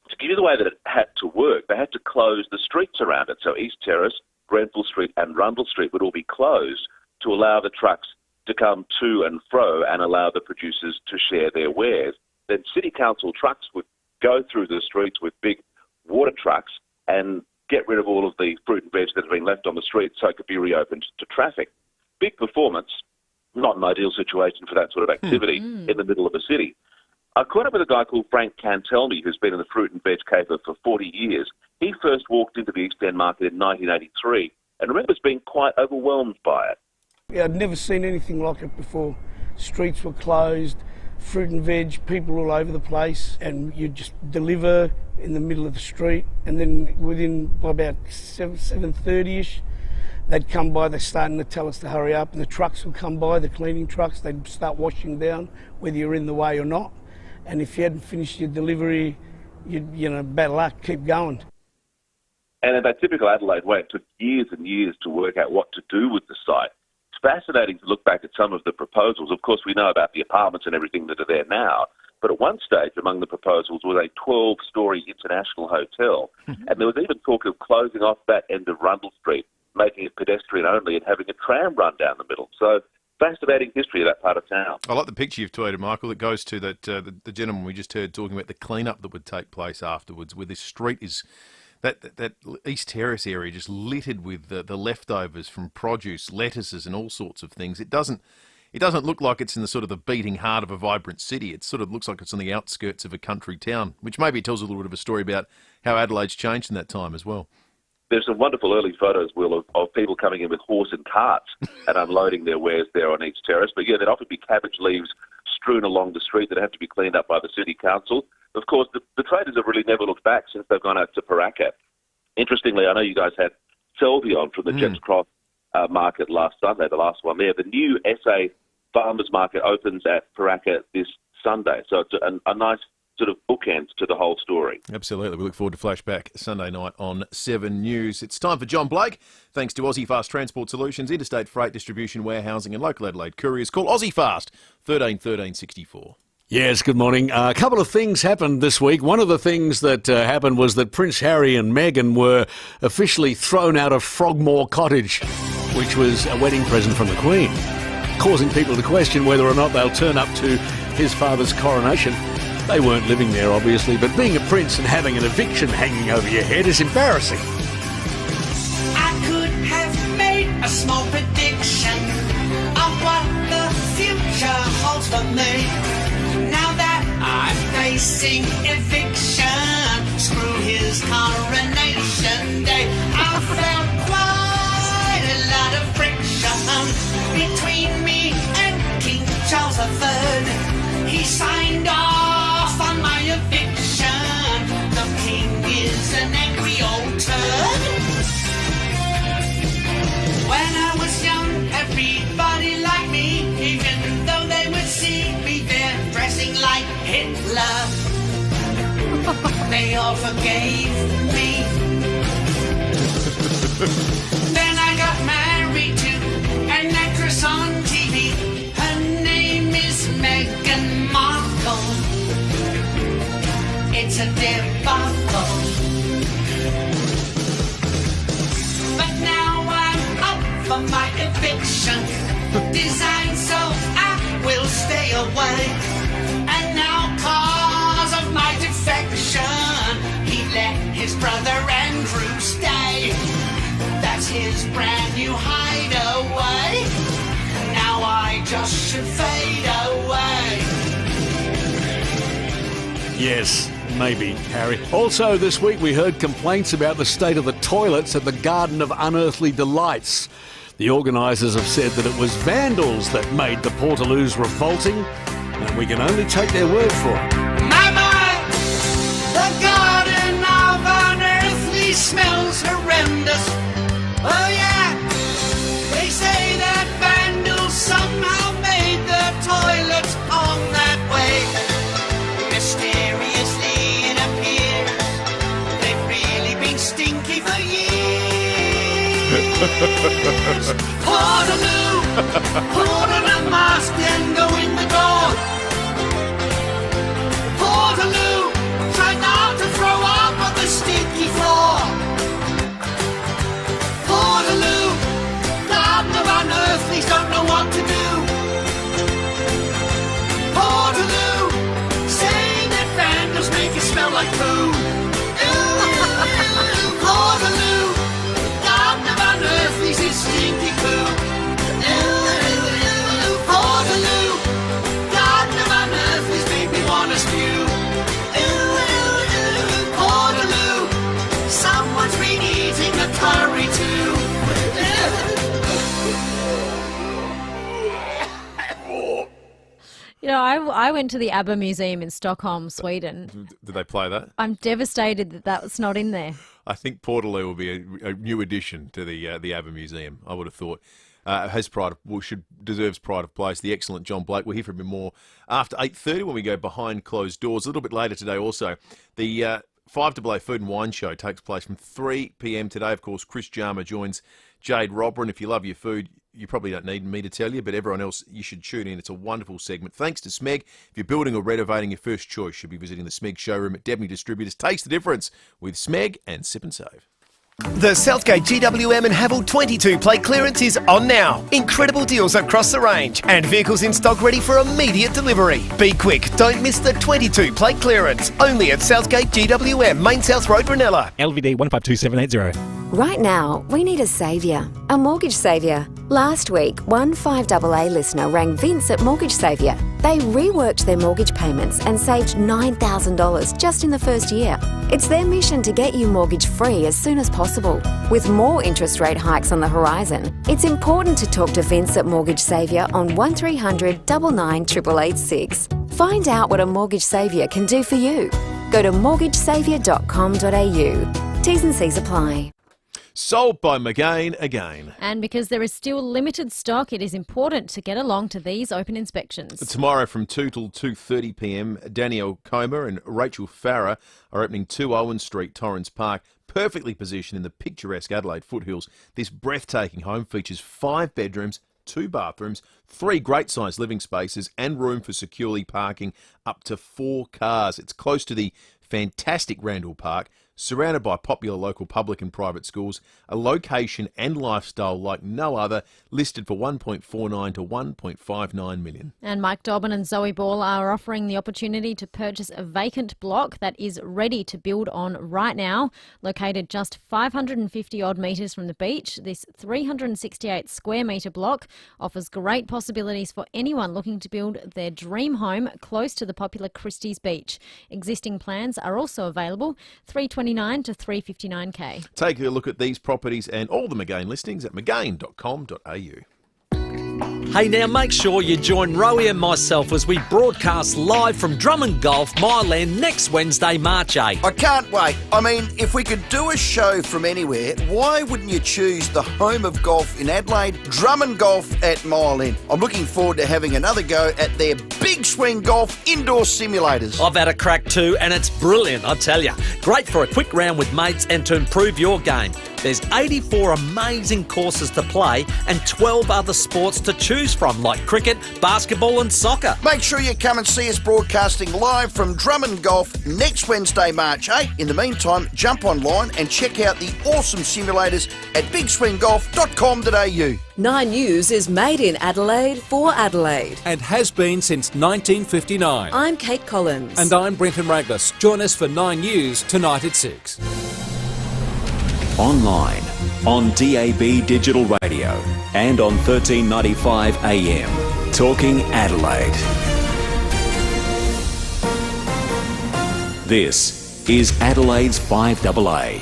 to give you the way that it had to work, they had to close the streets around it. So East Terrace, Grenfell Street and Rundle Street would all be closed to allow the trucks to come to and fro and allow the producers to share their wares. Then City Council trucks would go through the streets with big water trucks and get rid of all of the fruit and veg that had been left on the street so it could be reopened to traffic. Big performance, not an ideal situation for that sort of activity in the middle of a city. I caught up with a guy called Frank Cantelmi, who's been in the fruit and veg caper for 40 years. He first walked into the East End market in 1983 and remembers being quite overwhelmed by it. Yeah, I'd never seen anything like it before. Streets were closed, fruit and veg, people all over the place, and you just deliver in the middle of the street, and then within about 7:30ish, they'd come by, they're starting to tell us to hurry up, and the trucks would come by, the cleaning trucks, they'd start washing down, whether you're in the way or not. And if you hadn't finished your delivery, bad luck, keep going. And in that typical Adelaide way, it took years and years to work out what to do with the site. It's fascinating to look back at some of the proposals. Of course, we know about the apartments and everything that are there now, but at one stage among the proposals was a 12-storey international hotel, and there was even talk of closing off that end of Rundle Street, making it pedestrian only and having a tram run down the middle. So fascinating history of that part of town. I like the picture you've tweeted, Michael, that goes to that the gentleman we just heard talking about the clean-up that would take place afterwards, where this street is, that East Terrace area just littered with the leftovers from produce, lettuces and all sorts of things. It doesn't look like it's in the sort of the beating heart of a vibrant city. It sort of looks like it's on the outskirts of a country town, which maybe tells a little bit of a story about how Adelaide's changed in that time as well. There's some wonderful early photos, Will, of people coming in with horse and carts and unloading their wares there on East Terrace. But yeah, there'd often be cabbage leaves strewn along the street that have to be cleaned up by the City Council. Of course, the traders have really never looked back since they've gone out to FIVEAA. Interestingly, I know you guys had Selby on from the Jets Cross market last Sunday, the last one there. The new SA Farmers Market opens at FIVEAA this Sunday. So it's a nice sort of bookends to the whole story. Absolutely. We look forward to Flashback Sunday night on 7 News. It's time for John Blake. Thanks to Aussie Fast Transport Solutions, interstate freight distribution, warehousing and local Adelaide couriers. Call Aussie Fast 13 13 64. Yes, good morning. A couple of things happened this week. One of the things that happened was that Prince Harry and Meghan were officially thrown out of Frogmore Cottage, which was a wedding present from the Queen, causing people to question whether or not they'll turn up to his father's coronation. They weren't living there, obviously, but being a prince and having an eviction hanging over your head is embarrassing. I could have made a small prediction of what the future holds for me. Now that I'm facing eviction, screw his coronation day. I felt quite a lot of friction between me and King Charles III. He signed off on my eviction. The king is an angry old turd. When I was young, everybody liked me, even though they would see me there dressing like Hitler. They all forgave me. Then I got married to an actress on TV. Her name is Meghan Markle. It's a debacle. But now I'm up for my eviction, designed so I will stay away. And now, cause of my defection, he let his brother Andrew stay. That's his brand new hideaway. Now I just should fade away. Yes, maybe, Harry. Also, this week we heard complaints about the state of the toilets at the Garden of Unearthly Delights. The organisers have said that it was vandals that made the Portaloos revolting, and we can only take their word for it. Mama, the Garden of Unearthly smells horrendous. Oh yeah, they say that vandals somehow made the toilets on that way. Mysteriously it appears they've really been stinky for years. Portaloo, put on a mask and go in the door. Portaloo, try not to throw poo. Portaloo, garden of our earthlies is stinky poo. Portaloo, garden of our earthlies make me wanna spew. Portaloo, someone's been eating the curry too. You know, I went to the ABBA Museum in Stockholm, Sweden. Did they play that? I'm devastated that that's not in there. I think Portaloo will be a new addition to the ABBA Museum. I would have thought. Has deserves pride of place. The excellent John Blake. We'll hear from him more after 8:30 when we go behind closed doors. A little bit later today also. The FIVEAA Food and Wine Show takes place from 3 p.m. today. Of course, Chris Jarmer joins Jade Robran. If you love your food, you probably don't need me to tell you, but everyone else, you should tune in. It's a wonderful segment. Thanks to Smeg. If you're building or renovating, your first choice should be visiting the Smeg showroom at Debney Distributors. Taste the difference with Smeg and Sip and Save. The Southgate GWM and Havel 22 plate clearance is on now. Incredible deals across the range and vehicles in stock ready for immediate delivery. Be quick, don't miss the 22 plate clearance. Only at Southgate GWM, Main South Road, Brunella. LVD 152780. Right now, we need a saviour, a mortgage saviour. Last week, one 5AA listener rang Vince at Mortgage Saviour. They reworked their mortgage payments and saved $9,000 just in the first year. It's their mission to get you mortgage free as soon as possible. With more interest rate hikes on the horizon, it's important to talk to Vince at Mortgage Saviour on 1300 99 886. Find out what a mortgage saviour can do for you. Go to mortgagesaviour.com.au. T's and C's apply. Sold by McGain again. And because there is still limited stock, it is important to get along to these open inspections. Tomorrow from 2 till 2:30 p.m, Danielle Comer and Rachel Farah are opening 2 Owen Street, Torrens Park, perfectly positioned in the picturesque Adelaide foothills. This breathtaking home features 5 bedrooms, 2 bathrooms, 3 great-sized living spaces and room for securely parking up to 4 cars. It's close to the fantastic Randall Park, surrounded by popular local public and private schools, a location and lifestyle like no other, listed for $1.49 to $1.59 million. And Mike Dobbin and Zoe Ball are offering the opportunity to purchase a vacant block that is ready to build on right now. Located just 550 odd metres from the beach, this 368 square metre block offers great possibilities for anyone looking to build their dream home close to the popular Christie's Beach. Existing plans are also available, $329 to $359K. Take a look at these properties and all the McGain listings at mcgain.com.au. Hey, now make sure you join Rowie and myself as we broadcast live from Drummond Golf, Myland, next Wednesday, March 8. I can't wait. I mean, if we could do a show from anywhere, why wouldn't you choose the home of golf in Adelaide, Drummond Golf at Myland? I'm looking forward to having another go at their Big Swing Golf indoor simulators. I've had a crack too, and it's brilliant, I tell you. Great for a quick round with mates and to improve your game. There's 84 amazing courses to play and 12 other sports to choose from, like cricket, basketball and soccer. Make sure you come and see us broadcasting live from Drummond Golf next Wednesday, March 8. In the meantime, jump online and check out the awesome simulators at bigswinggolf.com.au. 9 News is made in Adelaide for Adelaide. And has been since 1959. I'm Kate Collins. And I'm Brenton Raglas. Join us for 9 News tonight at 6. Online, on DAB Digital Radio and on 1395 AM. Talking Adelaide. This is Adelaide's 5AA.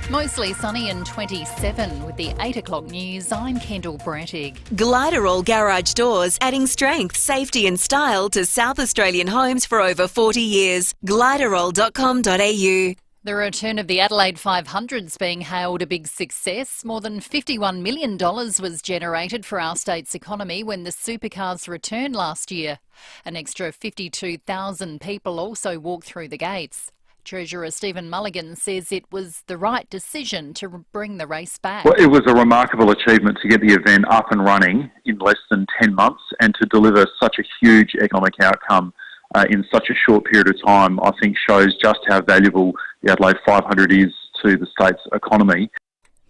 Mostly sunny and 27 with the 8 o'clock news. I'm Kendall Brattig. Gliderall Garage Doors, adding strength, safety and style to South Australian homes for over 40 years. Gliderall.com.au. The return of the Adelaide 500's being hailed a big success. More than $51 million was generated for our state's economy when the supercars returned last year. An extra 52,000 people also walked through the gates. Treasurer Stephen Mulligan says it was the right decision to bring the race back. Well, it was a remarkable achievement to get the event up and running in less than 10 months and to deliver such a huge economic outcome in such a short period of time, I think shows just how valuable the Adelaide 500 is to the state's economy.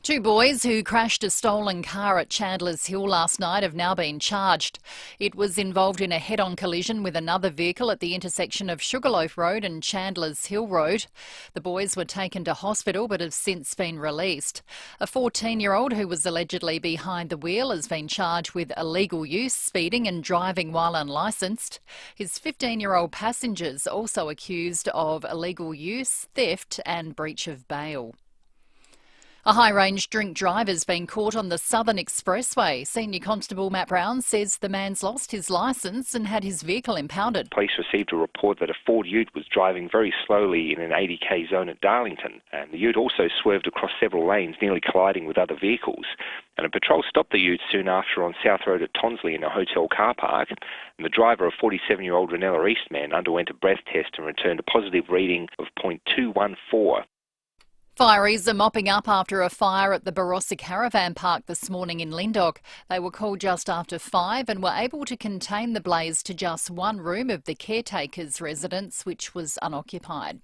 Two boys who crashed a stolen car at Chandler's Hill last night have now been charged. It was involved in a head-on collision with another vehicle at the intersection of Sugarloaf Road and Chandler's Hill Road. The boys were taken to hospital but have since been released. A 14-year-old who was allegedly behind the wheel has been charged with illegal use, speeding and driving while unlicensed. His 15-year-old passengers also accused of illegal use, theft and breach of bail. A high-range drink driver's been caught on the Southern Expressway. Senior Constable Matt Brown says the man's lost his licence and had his vehicle impounded. Police received a report that a Ford Ute was driving very slowly in an 80k zone at Darlington, and the Ute also swerved across several lanes, nearly colliding with other vehicles. And a patrol stopped the Ute soon after on South Road at Tonsley in a hotel car park, and the driver, a 47-year-old Ranella East man, underwent a breath test and returned a positive reading of .214. Fireys are mopping up after a fire at the Barossa Caravan Park this morning in Lindog. They were called just after 5 and were able to contain the blaze to just one room of the caretaker's residence, which was unoccupied.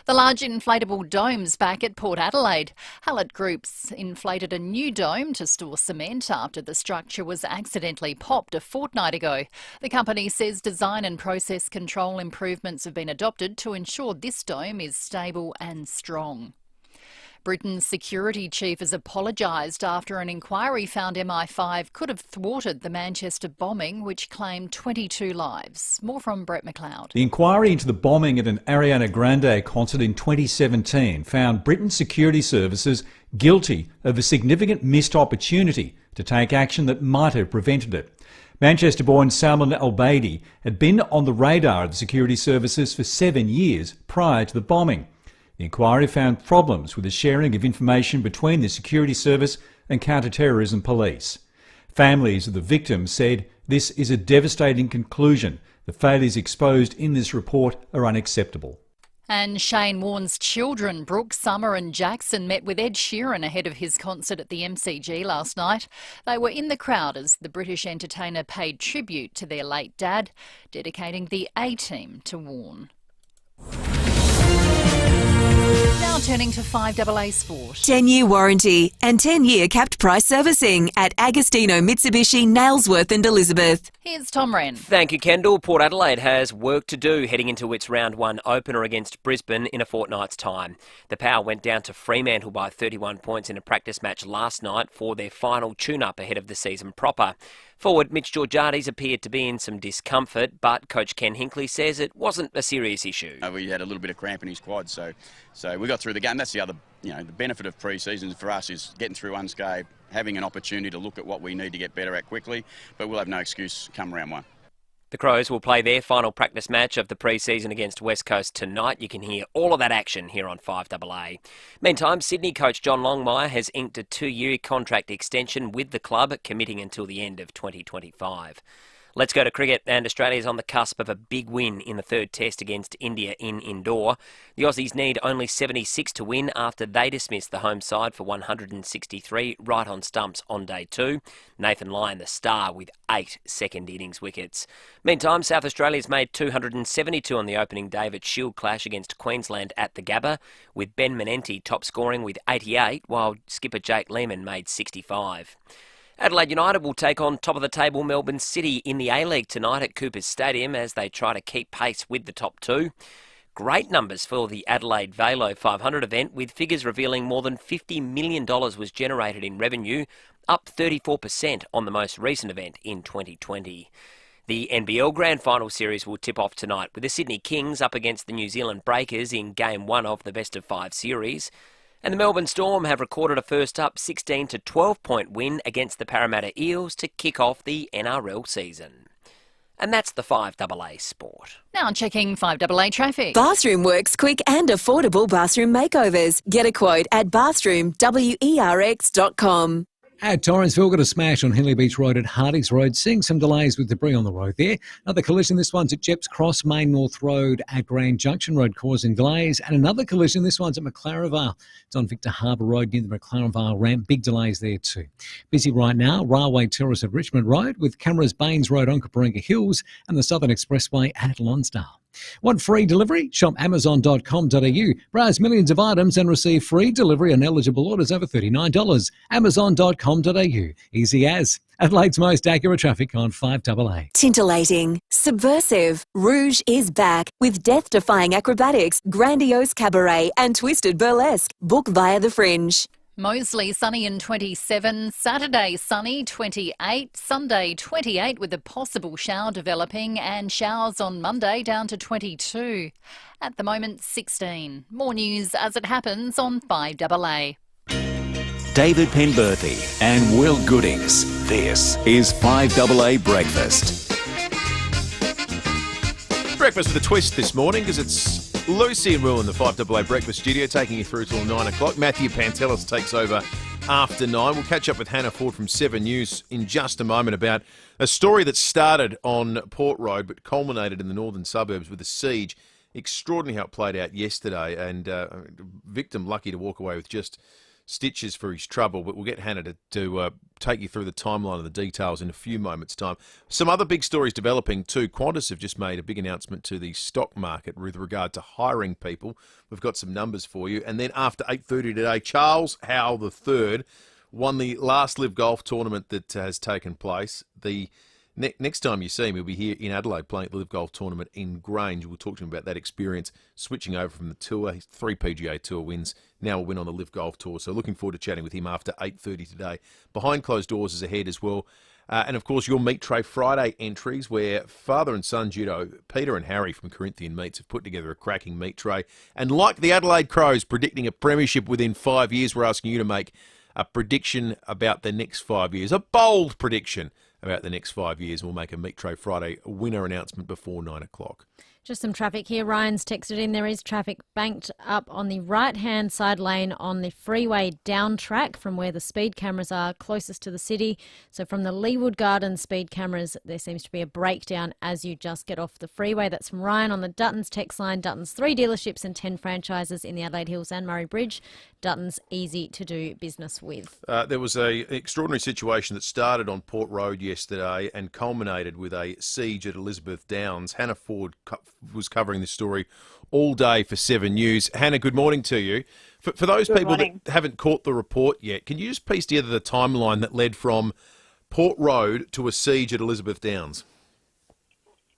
The large inflatable domes back at Port Adelaide. Hallett Groups inflated a new dome to store cement after the structure was accidentally popped a fortnight ago. The company says design and process control improvements have been adopted to ensure this dome is stable and strong. Britain's security chief has apologised after an inquiry found MI5 could have thwarted the Manchester bombing, which claimed 22 lives. More from Brett McLeod. The inquiry into the bombing at an Ariana Grande concert in 2017 found Britain's security services guilty of a significant missed opportunity to take action that might have prevented it. Manchester-born Salman al-Baidi had been on the radar of the security services for 7 years prior to the bombing. The inquiry found problems with the sharing of information between the security service and counter-terrorism police. Families of the victims said this is a devastating conclusion. The failures exposed in this report are unacceptable. And Shane Warne's children, Brooke, Summer and Jackson, met with Ed Sheeran ahead of his concert at the MCG last night. They were in the crowd as the British entertainer paid tribute to their late dad, dedicating the A-Team to Warne. Now turning to 5AA Sport. 10-year warranty and 10-year capped price servicing at Agostino Mitsubishi, Nailsworth and Elizabeth. Here's Tom Wren. Thank you, Kendall. Port Adelaide has work to do heading into its round 1 opener against Brisbane in a fortnight's time. The Power went down to Fremantle by 31 points in a practice match last night for their final tune-up ahead of the season proper. Forward Mitch Georgiades appeared to be in some discomfort, but Coach Ken Hinkley says it wasn't a serious issue. We had a little bit of cramp in his quad, so we got through the game. That's the other, the benefit of pre-season for us is getting through unscathed, having an opportunity to look at what we need to get better at quickly, but we'll have no excuse come round 1. The Crows will play their final practice match of the pre-season against West Coast tonight. You can hear all of that action here on 5AA. Meantime, Sydney coach John Longmire has inked a 2-year contract extension with the club, committing until the end of 2025. Let's go to cricket, and Australia's on the cusp of a big win in the third test against India in Indore. The Aussies need only 76 to win after they dismissed the home side for 163 right on stumps on day 2. Nathan Lyon, the star, with 8 second innings wickets. Meantime, South Australia's made 272 on the opening day of its Shield clash against Queensland at the Gabba, with Ben Menenti top scoring with 88, while skipper Jake Lehmann made 65. Adelaide United will take on top-of-the-table Melbourne City in the A-League tonight at Coopers Stadium as they try to keep pace with the top 2. Great numbers for the Adelaide Velo 500 event, with figures revealing more than $50 million was generated in revenue, up 34% on the most recent event in 2020. The NBL Grand Final Series will tip off tonight with the Sydney Kings up against the New Zealand Breakers in Game 1 of the best-of-5 series. And the Melbourne Storm have recorded a first-up 16 to 12-point win against the Parramatta Eels to kick off the NRL season. And that's the 5AA Sport. Now checking 5AA traffic. Bathroom Works quick and affordable bathroom makeovers. Get a quote at bathroomwerx.com. At Torrensville, got a smash on Henley Beach Road at Hardings Road, seeing some delays with debris on the road there. Another collision, this one's at Jeps Cross, Main North Road at Grand Junction Road, causing delays. And another collision, this one's at Maclaren Vale. It's on Victor Harbour Road near the Maclaren Vale ramp. Big delays there too. Busy right now, Railway Terrace at Richmond Road with cameras Baines Road on Kaparinga Hills and the Southern Expressway at Lonsdale. Want free delivery? Shop amazon.com.au. Browse millions of items and receive free delivery on eligible orders over $39. Amazon.com.au. Easy as. Adelaide's most accurate traffic on 5AA. Tintillating, subversive, Rouge is back with death-defying acrobatics, grandiose cabaret and twisted burlesque. Book via The Fringe. Moseley sunny in 27, Saturday sunny 28, Sunday 28 with a possible shower developing and showers on Monday down to 22. At the moment 16. More news as it happens on 5AA. David Penberthy and Will Goodings. This is 5AA Breakfast. Breakfast with a twist this morning because it's Lucy and Will in the 5AA Breakfast studio taking you through till 9 o'clock. Matthew Pantelis takes over after 9. We'll catch up with Hannah Ford from 7 News in just a moment about a story that started on Port Road but culminated in the northern suburbs with a siege. Extraordinary how it played out yesterday, and victim lucky to walk away with just stitches for his trouble, but we'll get Hannah to take you through the timeline and the details in a few moments' time. Some other big stories developing too. Qantas have just made a big announcement to the stock market with regard to hiring people. We've got some numbers for you. And then after 8:30 today, Charles Howell III won the last Live Golf tournament that has taken place. The next time you see him, he'll be here in Adelaide playing at the Live Golf tournament in Grange. We'll talk to him about that experience, switching over from the tour. He's 3 PGA Tour wins, now a win on the Live Golf Tour. So looking forward to chatting with him after 8:30 today. Behind closed doors is ahead as well. And, of course, your Meat Tray Friday entries where father and son judo, Peter and Harry from Corinthian Meats, have put together a cracking meat tray. And like the Adelaide Crows predicting a premiership within 5 years, we're asking you to make a prediction about the next 5 years, a bold prediction about the next 5 years. We'll make a Meat Tray Friday winner announcement before 9 o'clock. Just some traffic here. Ryan's texted in. There is traffic banked up on the right-hand side lane on the freeway down track from where the speed cameras are closest to the city. So from the Leewood Gardens speed cameras, there seems to be a breakdown as you just get off the freeway. That's from Ryan on the Duttons text line. Duttons 3 dealerships and 10 franchises in the Adelaide Hills and Murray Bridge. Duttons easy to do business with. There was an extraordinary situation that started on Port Road yesterday and culminated with a siege at Elizabeth Downs. Hannah Ford was covering this story all day for 7 News. Hannah, good morning to you. For those people that haven't caught the report yet, can you just piece together the timeline that led from Port Road to a siege at Elizabeth Downs?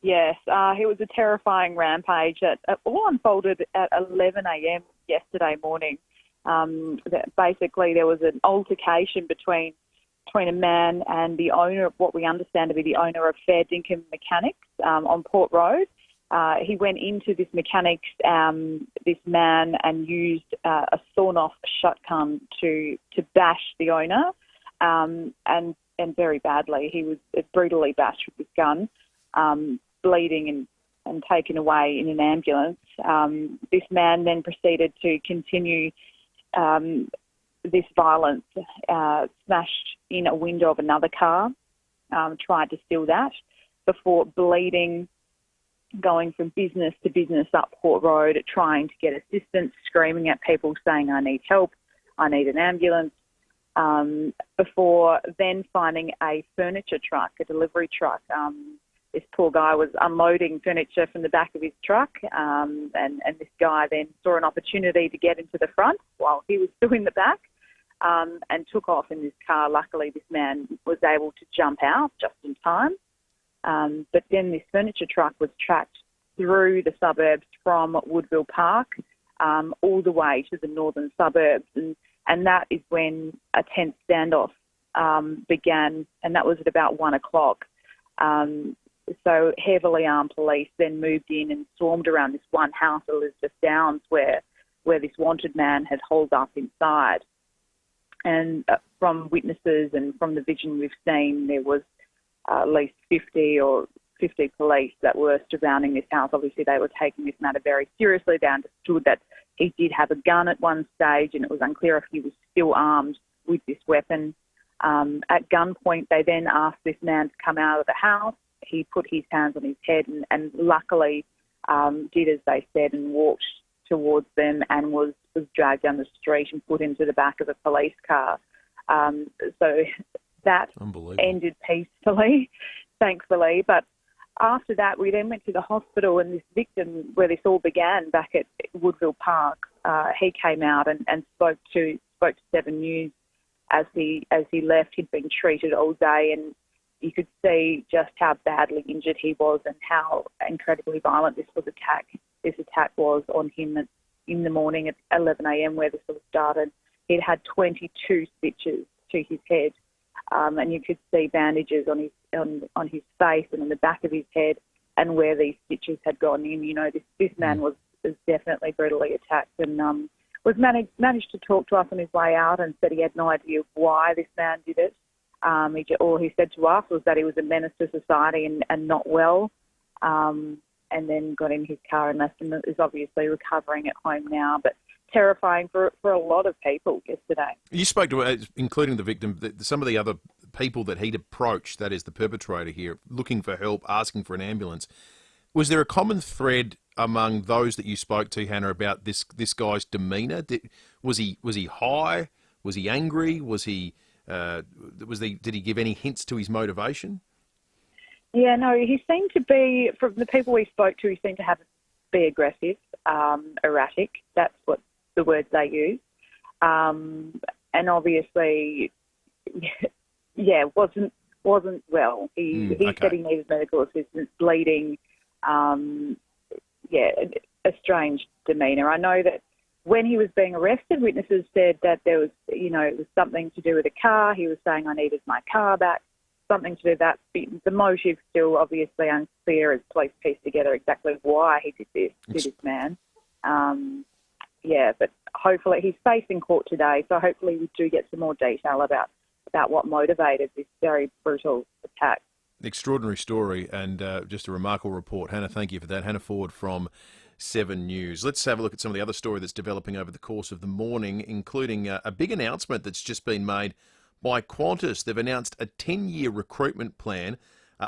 Yes, it was a terrifying rampage that all unfolded at 11 a.m. yesterday morning. Basically, there was an altercation between a man and the owner of what we understand to be the owner of Fair Dinkum Mechanics on Port Road. He went into this mechanics, this man, and used a sawn-off shotgun to bash the owner, and very badly. He was brutally bashed with this gun, bleeding and taken away in an ambulance. This man then proceeded to continue this violence, smashed in a window of another car, tried to steal that before bleeding, going from business to business up Port Road, trying to get assistance, screaming at people saying, I need help, I need an ambulance, before then finding a furniture truck, a delivery truck. This poor guy was unloading furniture from the back of his truck, and this guy then saw an opportunity to get into the front while he was still in the back, and took off in this car. Luckily, this man was able to jump out just in time. But then this furniture truck was tracked through the suburbs from Woodville Park all the way to the northern suburbs. And that is when a tense standoff began, and that was at about 1 o'clock. So heavily armed police then moved in and swarmed around this one house at Elizabeth Downs where this wanted man had holed up inside. And from witnesses and from the vision we've seen, there was at least 50 police that were surrounding this house. Obviously, they were taking this matter very seriously. They understood that he did have a gun at one stage, and it was unclear if he was still armed with this weapon. At gunpoint, they then asked this man to come out of the house. He put his hands on his head and luckily did as they said and walked towards them and was dragged down the street and put into the back of a police car. So that ended peacefully, thankfully. But after that, we then went to the hospital, and this victim, where this all began back at Woodville Park, he came out and spoke to 7 News as he left. He'd been treated all day, and you could see just how badly injured he was and how incredibly violent this attack was on him in the morning at 11 a.m. where this all started. He'd had 22 stitches to his head, and you could see bandages on his face and on the back of his head, and where these stitches had gone in. You know, this man was definitely brutally attacked, and was managed to talk to us on his way out, and said he had no idea why this man did it. All he said to us was that he was a menace to society and not well, and then got in his car and left, and is obviously recovering at home now. But terrifying for a lot of people yesterday. You spoke to, including the victim, some of the other people that he'd approached, that is the perpetrator here, looking for help, asking for an ambulance. Was there a common thread among those that you spoke to, Hannah, about this guy's demeanour? Was he high? Was he angry? Did he give any hints to his motivation? Yeah, no, he seemed to be, from the people we spoke to, he seemed to be aggressive, erratic. That's what the words they use. And obviously, yeah, wasn't well. He said he needed medical assistance, bleeding. A strange demeanour. I know that when he was being arrested, witnesses said that there was, it was something to do with a car. He was saying, I needed my car back, something to do with that. The motive still obviously unclear as police piece together exactly why he did this to this man. But hopefully he's facing court today, so hopefully we do get some more detail about what motivated this very brutal attack. Extraordinary story, and just a remarkable report. Hannah, thank you for that. Hannah Ford from 7 News. Let's have a look at some of the other story that's developing over the course of the morning, including a big announcement that's just been made by Qantas. They've announced a 10-year recruitment plan.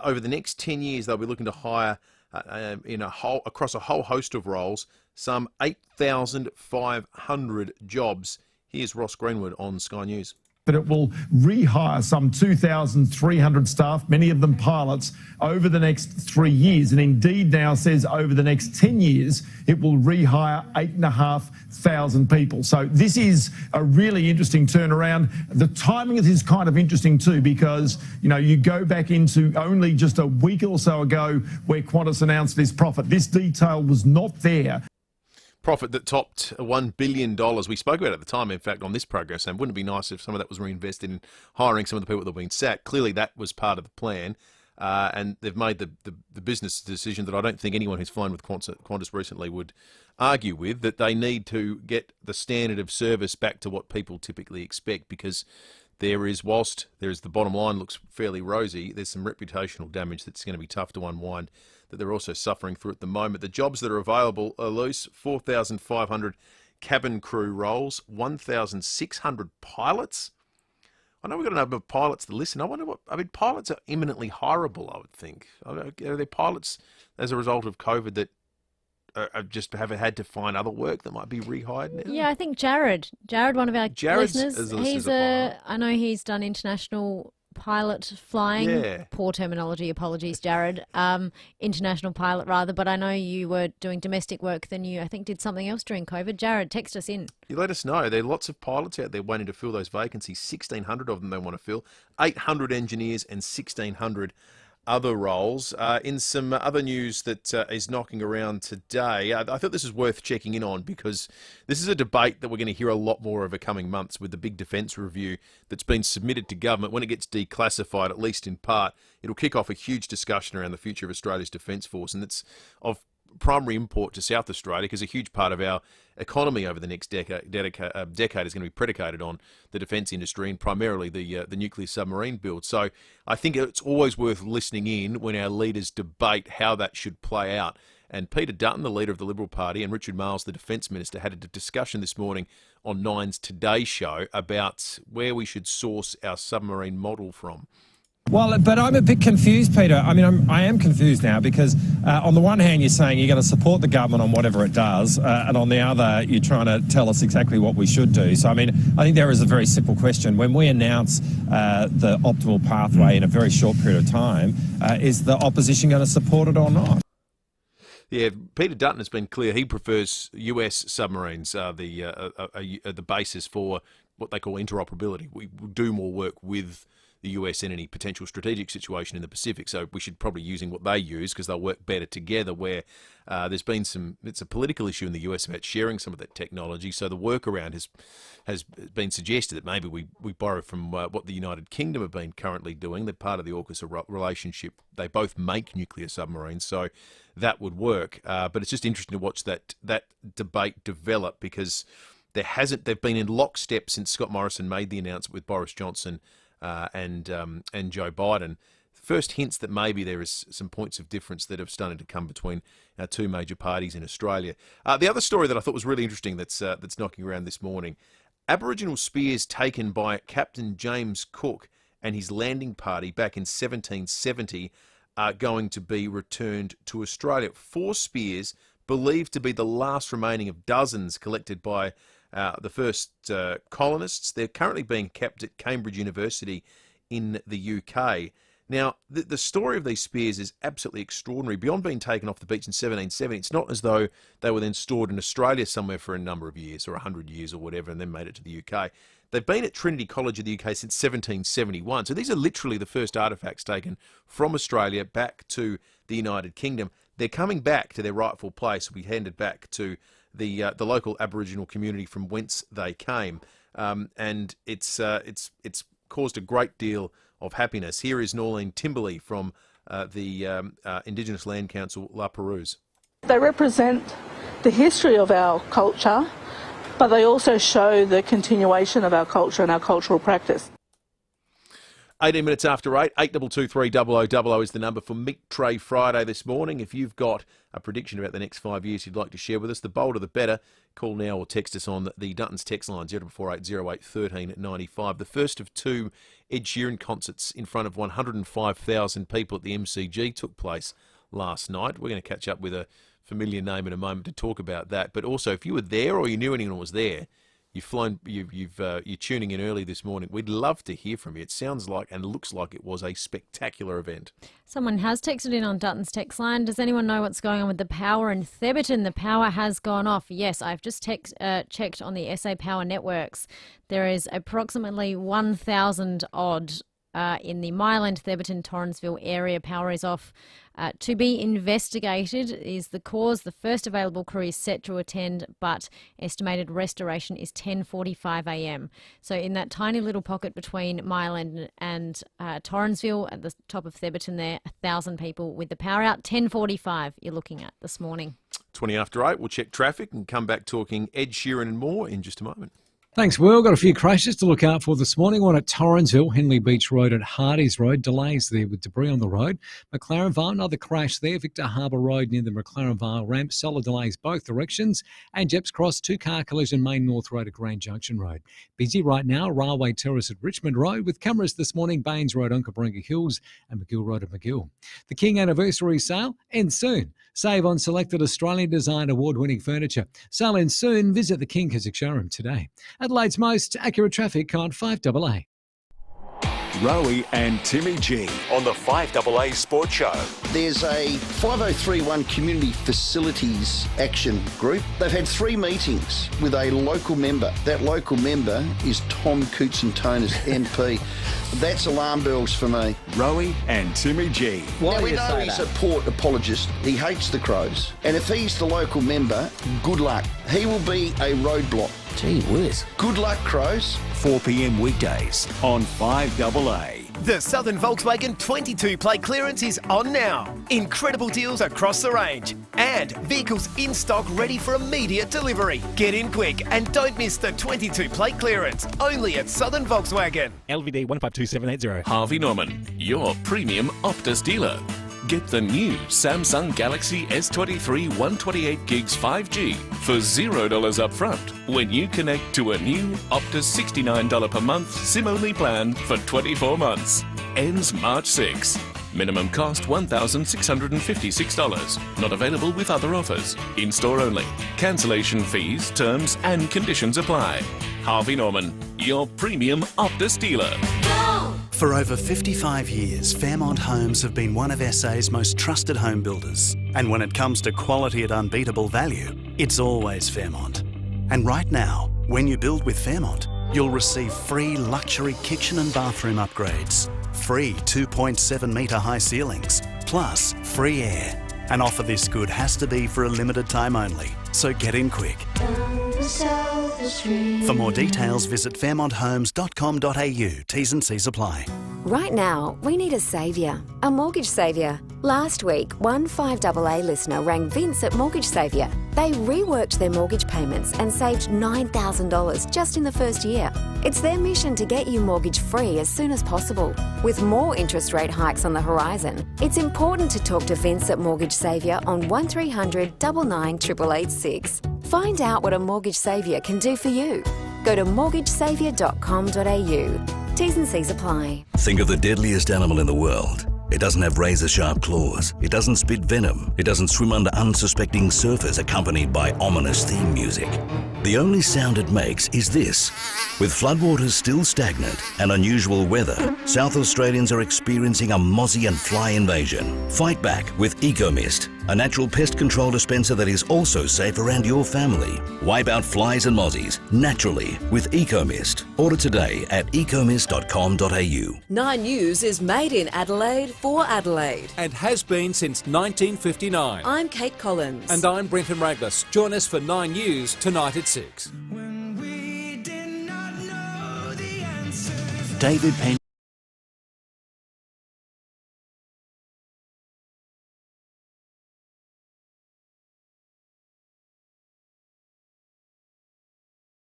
Over the next 10 years, they'll be looking to hire across a whole host of roles, some 8,500 jobs. Here's Ross Greenwood on Sky News. But it will rehire some 2,300 staff, many of them pilots, over the next 3 years. And Indeed now says over the next 10 years, it will rehire 8,500 people. So this is a really interesting turnaround. The timing of this is kind of interesting too, because, you go back into only just a week or so ago where Qantas announced this profit. This detail was not there. Profit that topped $1 billion. We spoke about it at the time, in fact, on this program, saying wouldn't it be nice if some of that was reinvested in hiring some of the people that have been sacked. Clearly that was part of the plan, and they've made the business decision that I don't think anyone who's flown with Qantas recently would argue with, that they need to get the standard of service back to what people typically expect, because whilst the bottom line looks fairly rosy, there's some reputational damage that's going to be tough to unwind, that they're also suffering through at the moment. The jobs that are available are loose: 4,500 cabin crew roles, 1,600 pilots. I know we've got a number of pilots to listen. Pilots are imminently hireable, I would think. Are there pilots as a result of COVID that just have had to find other work that might be rehired now? Yeah, I think Jared, one of our listeners, I know he's done international pilot flying. Yeah. Poor terminology, apologies, Jared. International pilot rather, but I know you were doing domestic work, then you, I think, did something else during COVID. Jared, text us in. You let us know. There are lots of pilots out there waiting to fill those vacancies. 1,600 of them they want to fill. 800 engineers and 1,600 other roles. In some other news that is knocking around today, I thought this is worth checking in on, because this is a debate that we're going to hear a lot more over coming months with the big defence review that's been submitted to government. When it gets declassified, at least in part, it'll kick off a huge discussion around the future of Australia's Defence Force, and it's of primary import to South Australia, because a huge part of our economy over the next decade is going to be predicated on the defence industry, and primarily the nuclear submarine build. So I think it's always worth listening in when our leaders debate how that should play out. And Peter Dutton, the leader of the Liberal Party, and Richard Marles, the Defence Minister, had a discussion this morning on Nine's Today Show about where we should source our submarine model from. Well, but I'm a bit confused, Peter. I mean, I am confused now because on the one hand, you're saying you're going to support the government on whatever it does, and on the other, you're trying to tell us exactly what we should do. So, I mean, I think there is a very simple question. When we announce the optimal pathway in a very short period of time, is the opposition going to support it or not? Yeah, Peter Dutton has been clear. He prefers US submarines, the basis for what they call interoperability. We do more work with the US in any potential strategic situation in the Pacific, so we should probably using what they use because they'll work better together. Where there's been it's a political issue in the US about sharing some of that technology, so the workaround has been suggested that maybe we borrow from what the United Kingdom have been currently doing. They're part of the AUKUS relationship. They both make nuclear submarines, so that would work. But it's just interesting to watch that debate develop because they've been in lockstep since Scott Morrison made the announcement with Boris Johnson and Joe Biden. First hints that maybe there is some points of difference that have started to come between our two major parties in Australia. The other story that I thought was really interesting that's knocking around this morning: Aboriginal spears taken by Captain James Cook and his landing party back in 1770 are going to be returned to Australia. 4 spears believed to be the last remaining of dozens collected by the first colonists. They're currently being kept at Cambridge University in the UK. Now, the story of these spears is absolutely extraordinary. Beyond being taken off the beach in 1770, it's not as though they were then stored in Australia somewhere for a number of years, or 100 years or whatever, and then made it to the UK. They've been at Trinity College of the UK since 1771. So these are literally the first artefacts taken from Australia back to the United Kingdom. They're coming back to their rightful place. We handed back to the local Aboriginal community from whence they came, and it's caused a great deal of happiness. Here is Norleen Timberley from the Indigenous Land Council, La Perouse. They represent the history of our culture, but they also show the continuation of our culture and our cultural practice. 18 minutes after 8, 8223 is the number for Meat Tray Friday this morning. If you've got a prediction about the next 5 years you'd like to share with us, the bolder the better. Call now or text us on the Dutton's text line 044808 1395. The first of 2 Ed Sheeran concerts in front of 105,000 people at the MCG took place last night. We're going to catch up with a familiar name in a moment to talk about that. But also, if you were there or you knew anyone was there, you're tuning in early this morning, we'd love to hear from you. It sounds like and looks like it was a spectacular event. Someone has texted in on Dutton's text line. Does anyone know what's going on with the power in Theberton? The power has gone off. Yes, I've just checked on the SA Power networks. There is approximately 1,000 odd in the Myland, Theberton, Torrensville area. Power is off. To be investigated is the cause. The first available crew is set to attend, but estimated restoration is 10:45 a.m. So in that tiny little pocket between Myland and Torrensville, at the top of Theberton there, 1,000 people with the power out. 10:45 you're looking at this morning. 20 after 8, we'll check traffic and come back talking Ed Sheeran and more in just a moment. Thanks, Will. Got a few crashes to look out for this morning. One at Torrensville, Henley Beach Road at Hardy's Road. Delays there with debris on the road. McLaren Vale, another crash there. Victor Harbour Road near the McLaren Vale ramp. Solid delays both directions. And Jeps Cross, 2-car collision, Main North Road at Grand Junction Road. Busy right now, Railway Terrace at Richmond Road with cameras this morning. Baines Road, Onkaparinga Hills and McGill Road at McGill. The King Anniversary Sale ends soon. Save on selected Australian designed award-winning furniture. Sale ends soon. Visit the King Keswick showroom today. Adelaide's most accurate traffic on 5AA. Rowie and Timmy G on the 5AA Sports Show. There's a 5031 Community Facilities Action Group. They've had 3 meetings with a local member. That local member is Tom Koutsantonis, MP. That's alarm bells for me. Rowie and Timmy G. Now, we know he's a port apologist. He hates the Crows. And if he's the local member, good luck. He will be a roadblock. Gee whiz. Good luck, Crows. 4 p.m. weekdays on 5AA. The Southern Volkswagen 22 plate clearance is on now. Incredible deals across the range. And vehicles in stock ready for immediate delivery. Get in quick and don't miss the 22 plate clearance. Only at Southern Volkswagen. LVD 152780. Harvey Norman, your premium Optus dealer. Get the new Samsung Galaxy S23 128 gigs 5G for $0 up front when you connect to a new Optus $69 per month SIM-only plan for 24 months. ends March 6. Minimum cost $1,656. Not available with other offers. In-store only. Cancellation fees, terms and conditions apply. Harvey Norman, your premium Optus dealer. For over 55 years, Fairmont Homes have been one of SA's most trusted home builders. And when it comes to quality at unbeatable value, it's always Fairmont. And right now, when you build with Fairmont, you'll receive free luxury kitchen and bathroom upgrades, free 2.7 metre high ceilings, plus free air. An offer this good has to be for a limited time only, so get in quick. For more details, visit fairmonthomes.com.au. T's and C's apply. Right now, we need a saviour, a mortgage saviour. Last week, one 5AA listener rang Vince at Mortgage Saviour. They reworked their mortgage payments and saved $9,000 just in the first year. It's their mission to get you mortgage free as soon as possible. With more interest rate hikes on the horizon, it's important to talk to Vince at Mortgage Saviour on 1300 99 888 Find out what a mortgage saviour can do for you. Go to mortgagesaviour.com.au. T's and C's apply. Think of the deadliest animal in the world. It doesn't have razor-sharp claws. It doesn't spit venom. It doesn't swim under unsuspecting surfers accompanied by ominous theme music. The only sound it makes is this. With floodwaters still stagnant and unusual weather, South Australians are experiencing a mozzie and fly invasion. Fight back with EcoMist, a natural pest control dispenser that is also safe around your family. Wipe out flies and mozzies naturally with EcoMist. Order today at ecomist.com.au. 9 News is made in Adelaide for Adelaide. And has been since 1959. I'm Kate Collins. And I'm Brenton Raglas. Join us for 9 News tonight at 6. David Penn.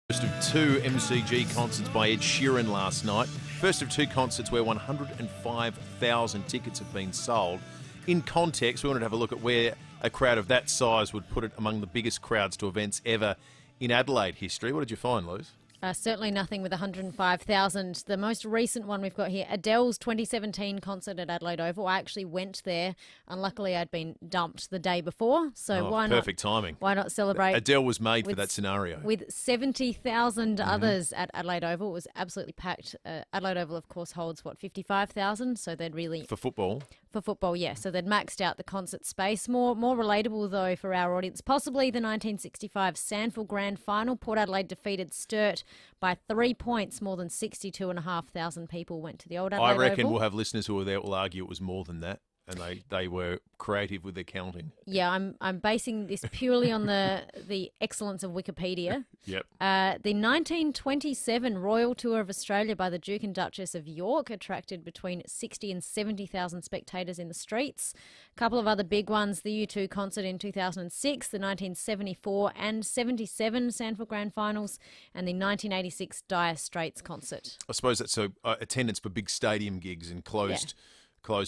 First of 2 MCG concerts by Ed Sheeran last night. First of 2 concerts where 105,000 tickets have been sold. In context, we wanted to have a look at where a crowd of that size would put it among the biggest crowds to events ever in Adelaide history. What did you find, Luz? Certainly nothing with 105,000. The most recent one we've got here, Adele's 2017 concert at Adelaide Oval. I actually went there. Unluckily, I'd been dumped the day before, so why not? Perfect timing. Why not celebrate? Adele was made for that scenario. With 70,000 others at Adelaide Oval. It was absolutely packed. Adelaide Oval, of course, holds, 55,000? So they'd really... For football? For football, yeah. So they'd maxed out the concert space. More relatable, though, for our audience. Possibly the 1965 Sandford Grand Final. Port Adelaide defeated Sturt by 3 points. More than 62,500 people went to the old Adelaide I reckon Oval. we'll have listeners who were there will argue it was more than that. And they were creative with their counting. Yeah, I'm basing this purely on the excellence of Wikipedia. Yep. The 1927 Royal Tour of Australia by the Duke and Duchess of York attracted between 60 and 70,000 spectators in the streets. A couple of other big ones, the U2 concert in 2006, the 1974 and 77 Sandford Grand Finals, and the 1986 Dire Straits concert. I suppose that's attendance for big stadium gigs and closed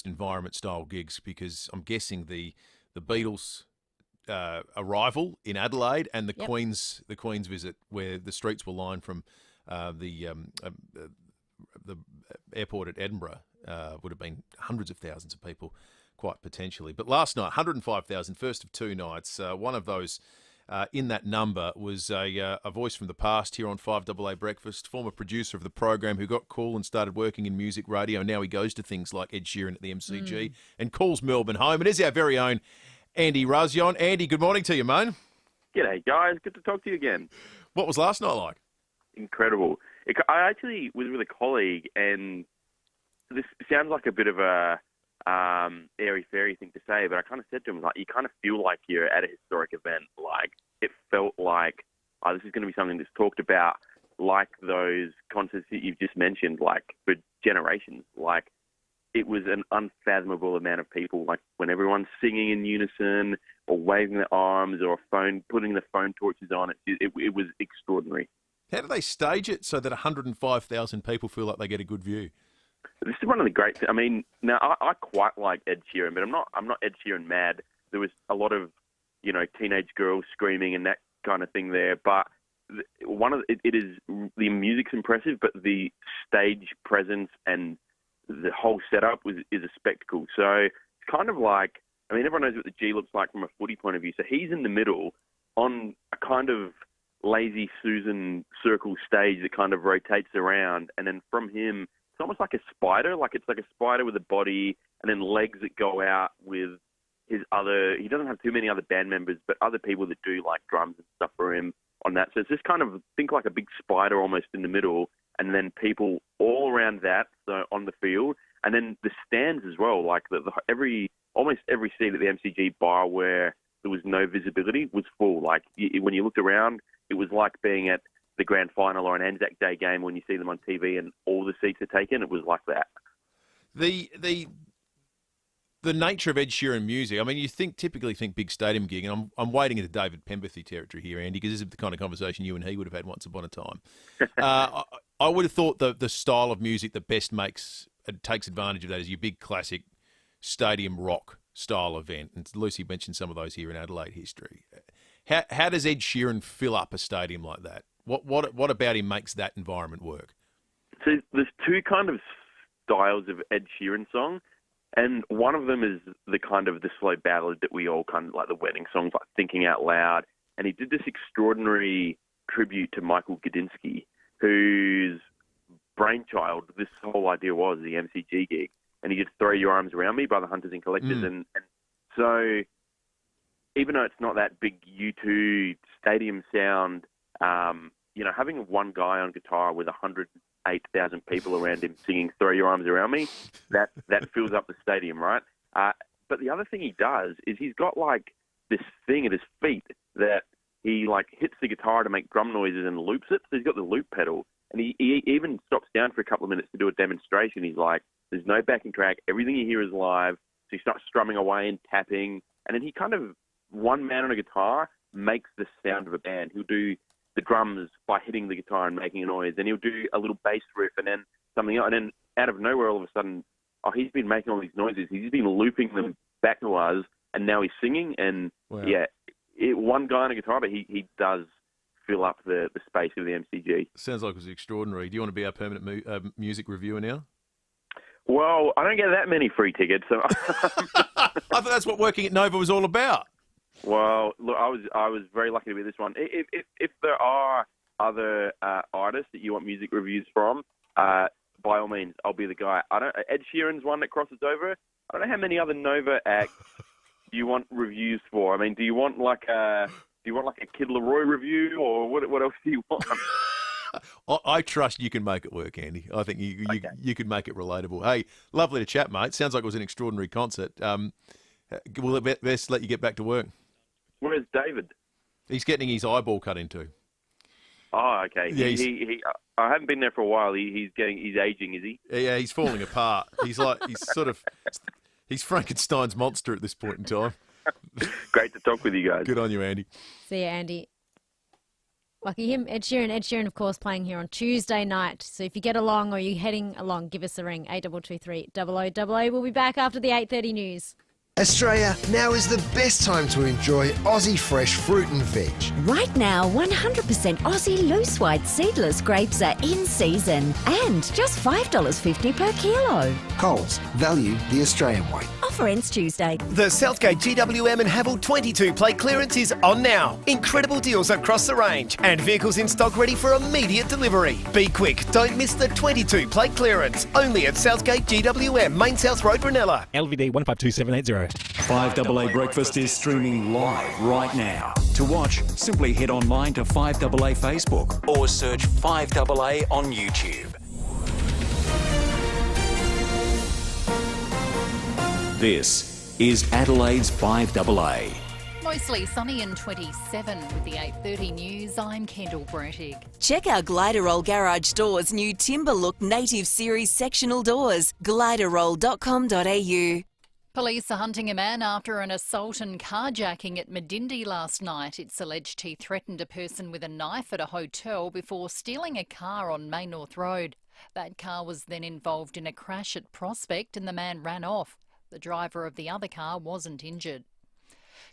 environment style gigs, because I'm guessing the Beatles' arrival in Adelaide and the Queen's visit, where the streets were lined from the airport at Edinburgh, would have been hundreds of thousands of people, quite potentially. But last night, 105,000, first of 2 nights. One of those in that number was a voice from the past here on 5AA Breakfast, former producer of the program who got cool and started working in music radio. Now he goes to things like Ed Sheeran at the MCG and calls Melbourne home. It is our very own Andy Razzion. Andy, good morning to you, mate. G'day, guys. Good to talk to you again. What was last night like? Incredible. I actually was with a colleague, and this sounds like a bit of a airy-fairy thing to say, but I kind of said to him, like, you kind of feel like you're at a historic event. Like, it felt like, this is going to be something that's talked about, like those concerts that you've just mentioned, like, for generations. Like, it was an unfathomable amount of people, like, when everyone's singing in unison or waving their arms or putting the phone torches on, it was extraordinary. How do they stage it so that 105,000 people feel like they get a good view? This is one of the great things. I mean, now I quite like Ed Sheeran, but I'm not Ed Sheeran mad. There was a lot of, teenage girls screaming and that kind of thing there. But it is the music's impressive, but the stage presence and the whole setup is a spectacle. So it's kind of like, I mean, everyone knows what the G looks like from a footy point of view. So he's in the middle on a kind of lazy Susan circle stage that kind of rotates around, and then from him, it's almost like a spider. Like it's like a spider with a body and then legs that go out with his other. He doesn't have too many other band members, but other people that do like drums and stuff for him on that. So it's just kind of think like a big spider almost in the middle, and then people all around that, so on the field, and then the stands as well. Like almost every seat at the MCG bar where there was no visibility was full. Like when you looked around, it was like being at the grand final or an Anzac Day game when you see them on TV and all the seats are taken. It was like that. The nature of Ed Sheeran music, I mean, you typically think big stadium gig, and I'm wading into David Pemberthy territory here, Andy, because this is the kind of conversation you and he would have had once upon a time. I would have thought the style of music that best takes advantage of that is your big classic stadium rock style event, and Lucy mentioned some of those here in Adelaide history. How does Ed Sheeran fill up a stadium like that? What about him makes that environment work? So there's two kind of styles of Ed Sheeran song, and one of them is the kind of the slow ballad that we all kind of like, the wedding songs like Thinking Out Loud, and he did this extraordinary tribute to Michael Gudinski, whose brainchild this whole idea was, the MCG gig, and he did Throw Your Arms Around Me by the Hunters and Collectors, and so even though it's not that big U2 stadium sound, having one guy on guitar with 108,000 people around him singing Throw Your Arms Around Me, that fills up the stadium, right? But the other thing he does is he's got like this thing at his feet that he like hits the guitar to make drum noises and loops it. So he's got the loop pedal, and he even stops down for a couple of minutes to do a demonstration. He's like, there's no backing track. Everything you hear is live. So he starts strumming away and tapping, and then he kind of, one man on a guitar makes the sound of a band. He'll do the drums by hitting the guitar and making a noise. Then he'll do a little bass riff and then something else. And then out of nowhere, all of a sudden, he's been making all these noises. He's been looping them back to us, and now he's singing. And wow. One guy on a guitar, but he does fill up the space of the MCG. Sounds like it was extraordinary. Do you want to be our permanent music reviewer now? Well, I don't get that many free tickets. So I thought that's what working at Nova was all about. Well, look, I was very lucky to be this one. If there are other artists that you want music reviews from, by all means, I'll be the guy. Ed Sheeran's one that crosses over. I don't know how many other Nova acts you want reviews for. I mean, do you want like a Kid Laroi review, or what else do you want? I trust you can make it work, Andy. I think you can make it relatable. Hey, lovely to chat, mate. Sounds like it was an extraordinary concert. Will it best let you get back to work? Where's David? He's getting his eyeball cut into. Oh, okay. Yeah, I haven't been there for a while. He's aging, is he? Yeah, he's falling apart. He's Frankenstein's monster at this point in time. Great to talk with you guys. Good on you, Andy. See you, Andy. Lucky him. Ed Sheeran, of course, playing here on Tuesday night. So if you get along or you're heading along, give us a ring, 8223 0000. We'll be back after the 8:30 news. Australia, now is the best time to enjoy Aussie fresh fruit and veg. Right now, 100% Aussie loose white seedless grapes are in season and just $5.50 per kilo. Coles, value the Australian way. Offer ends Tuesday. The Southgate GWM and Havel 22 plate clearance is on now. Incredible deals across the range and vehicles in stock ready for immediate delivery. Be quick, don't miss the 22 plate clearance. Only at Southgate GWM, Main South Road, Brunella. LVD 152780. 5AA Breakfast is streaming live right now. To watch, simply head online to 5AA Facebook or search 5AA on YouTube. This is Adelaide's 5AA. Mostly sunny and 27 with the 8:30 news. I'm Kendall Brettig. Check out Gliderroll Garage Doors' new Timber Look Native Series sectional doors. Gliderroll.com.au. Police are hunting a man after an assault and carjacking at Medindi last night. It's alleged he threatened a person with a knife at a hotel before stealing a car on Main North Road. That car was then involved in a crash at Prospect and the man ran off. The driver of the other car wasn't injured.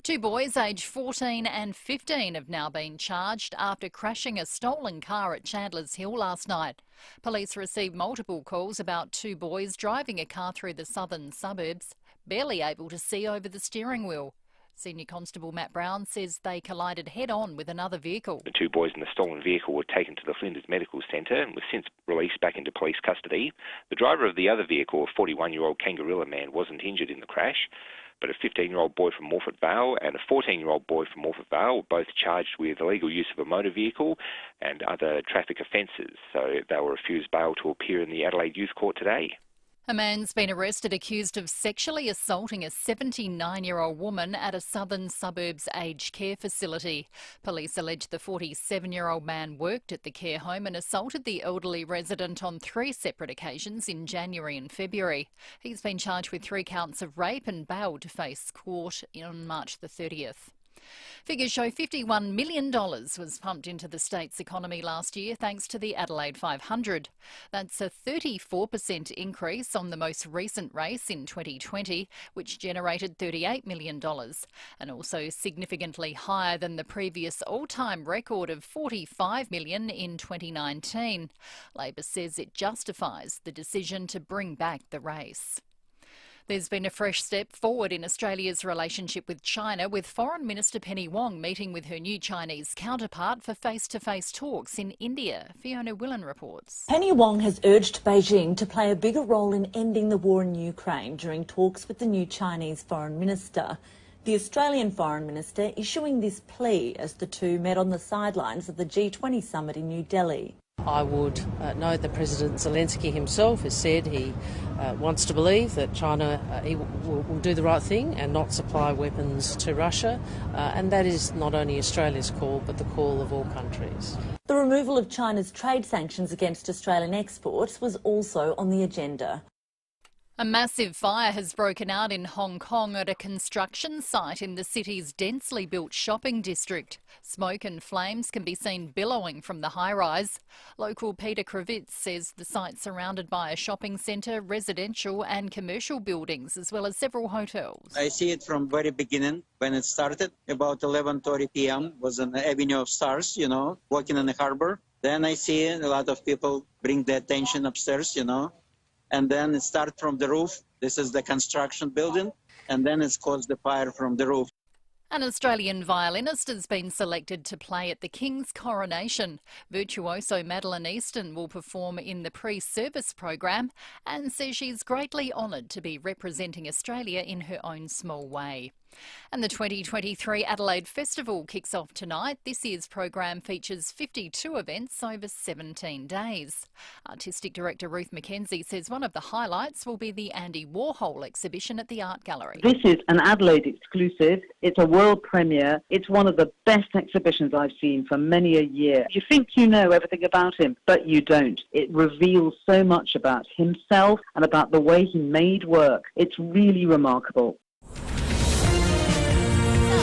Two boys aged 14 and 15 have now been charged after crashing a stolen car at Chandler's Hill last night. Police received multiple calls about two boys driving a car through the southern suburbs, barely able to see over the steering wheel. Senior Constable Matt Brown says they collided head-on with another vehicle. The two boys in the stolen vehicle were taken to the Flinders Medical Centre and were since released back into police custody. The driver of the other vehicle, a 41-year-old Kangarilla man, wasn't injured in the crash, but a 15-year-old boy from Morphett Vale and a 14-year-old boy from Morphett Vale were both charged with illegal use of a motor vehicle and other traffic offences, so they were refused bail to appear in the Adelaide Youth Court today. A man's been arrested accused of sexually assaulting a 79-year-old woman at a southern suburbs aged care facility. Police allege the 47-year-old man worked at the care home and assaulted the elderly resident on 3 separate occasions in January and February. He's been charged with 3 counts of rape and bailed to face court on March the 30th. Figures show $51 million was pumped into the state's economy last year thanks to the Adelaide 500. That's a 34% increase on the most recent race in 2020, which generated $38 million, and also significantly higher than the previous all-time record of $45 million in 2019. Labor says it justifies the decision to bring back the race. There's been a fresh step forward in Australia's relationship with China, with Foreign Minister Penny Wong meeting with her new Chinese counterpart for face-to-face talks in India. Fiona Willan reports. Penny Wong has urged Beijing to play a bigger role in ending the war in Ukraine during talks with the new Chinese Foreign Minister. The Australian Foreign Minister issuing this plea as the two met on the sidelines of the G20 summit in New Delhi. I would note that President Zelensky himself has said he wants to believe that China will do the right thing and not supply weapons to Russia, and that is not only Australia's call but the call of all countries. The removal of China's trade sanctions against Australian exports was also on the agenda. A massive fire has broken out in Hong Kong at a construction site in the city's densely built shopping district. Smoke and flames can be seen billowing from the high-rise. Local Peter Kravitz says the site's surrounded by a shopping centre, residential and commercial buildings, as well as several hotels. I see it from very beginning when it started. About 11:30 p.m. was an avenue of stars, walking in the harbour. Then I see a lot of people bring the attention upstairs, and then it started from the roof. This is the construction building, and then it's caused the fire from the roof. An Australian violinist has been selected to play at the King's coronation. Virtuoso Madeline Easton will perform in the pre-service program and says she's greatly honoured to be representing Australia in her own small way. And the 2023 Adelaide Festival kicks off tonight. This year's program features 52 events over 17 days. Artistic Director Ruth McKenzie says one of the highlights will be the Andy Warhol exhibition at the Art Gallery. This is an Adelaide exclusive. It's a world premiere. It's one of the best exhibitions I've seen for many a year. You think you know everything about him, but you don't. It reveals so much about himself and about the way he made work. It's really remarkable.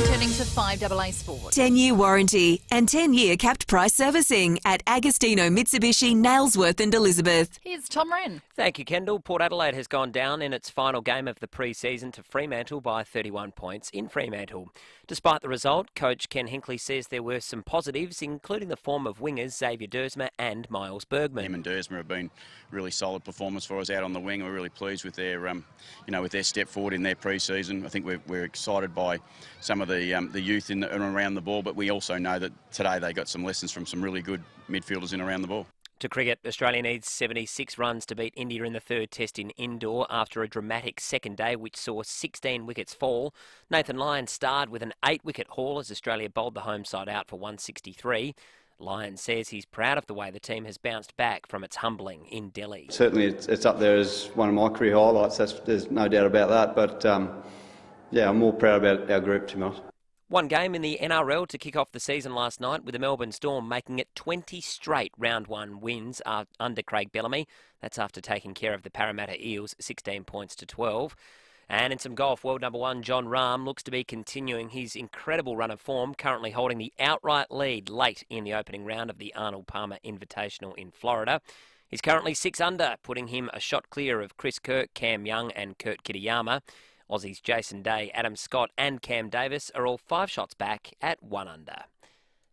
Turning to 5AA Sport. 10-year warranty and 10-year capped price servicing at Agostino Mitsubishi, Nailsworth and Elizabeth. Here's Tom Wren. Thank you, Kendall. Port Adelaide has gone down in its final game of the pre-season to Fremantle by 31 points in Fremantle. Despite the result, coach Ken Hinkley says there were some positives, including the form of wingers Xavier Dersma and Miles Bergman. Him and Dersma have been really solid performers for us out on the wing. We're really pleased with their, with their step forward in their pre-season. I think we're excited by some of the youth in and around the ball, but we also know that today they got some lessons from some really good midfielders in around the ball. To cricket, Australia needs 76 runs to beat India in the third test in indoor after a dramatic second day which saw 16 wickets fall. Nathan Lyon starred with an 8-wicket haul as Australia bowled the home side out for 163. Lyon says he's proud of the way the team has bounced back from its humbling in Delhi. Certainly it's up there as one of my career highlights, there's no doubt about that, but I'm more proud about our group, to be honest. One game in the NRL to kick off the season last night, with the Melbourne Storm making it 20 straight round one wins under Craig Bellamy. That's after taking care of the Parramatta Eels 16 points to 12. And in some golf, world number 1 Jon Rahm looks to be continuing his incredible run of form, currently holding the outright lead late in the opening round of the Arnold Palmer Invitational in Florida. He's currently 6 under, putting him a shot clear of Chris Kirk, Cam Young and Kurt Kitayama. Aussies Jason Day, Adam Scott and Cam Davis are all 5 shots back at 1 under.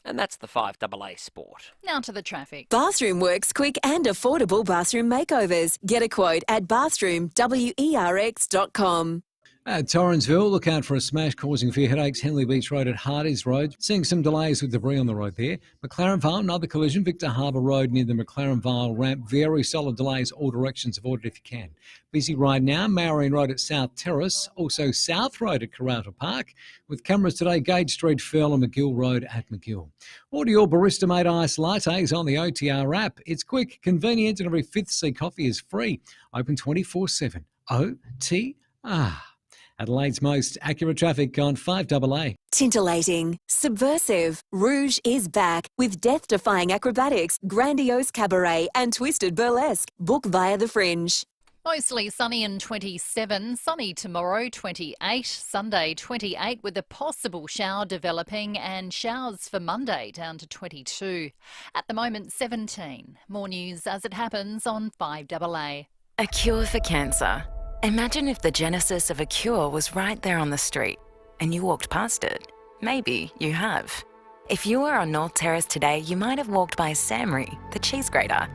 And that's the 5AA Sport. Now to the traffic. Bathroom Works quick and affordable bathroom makeovers. Get a quote at bathroomwerx.com. At Torrensville, look out for a smash causing few headaches. Henley Beach Road at Hardy's Road. Seeing some delays with debris on the road there. McLaren Vale, another collision. Victor Harbour Road near the McLaren Vale ramp. Very solid delays. All directions avoided if you can. Busy right now. Maureen Road at South Terrace. Also South Road at Karratha Park. With cameras today, Gage Street, Firle and McGill Road at McGill. Order your barista-made iced lattes on the OTR app. It's quick, convenient, and every 5th C coffee is free. Open 24/7. OTR. Adelaide's most accurate traffic on 5AA. Tintillating, subversive, Rouge is back with death-defying acrobatics, grandiose cabaret and twisted burlesque. Book via The Fringe. Mostly sunny and 27, sunny tomorrow 28, Sunday 28 with a possible shower developing and showers for Monday down to 22. At the moment 17. More news as it happens on 5AA. A cure for cancer. Imagine if the genesis of a cure was right there on the street and you walked past it. Maybe you have. If you were on North Terrace today, you might have walked by Samri, the cheese grater.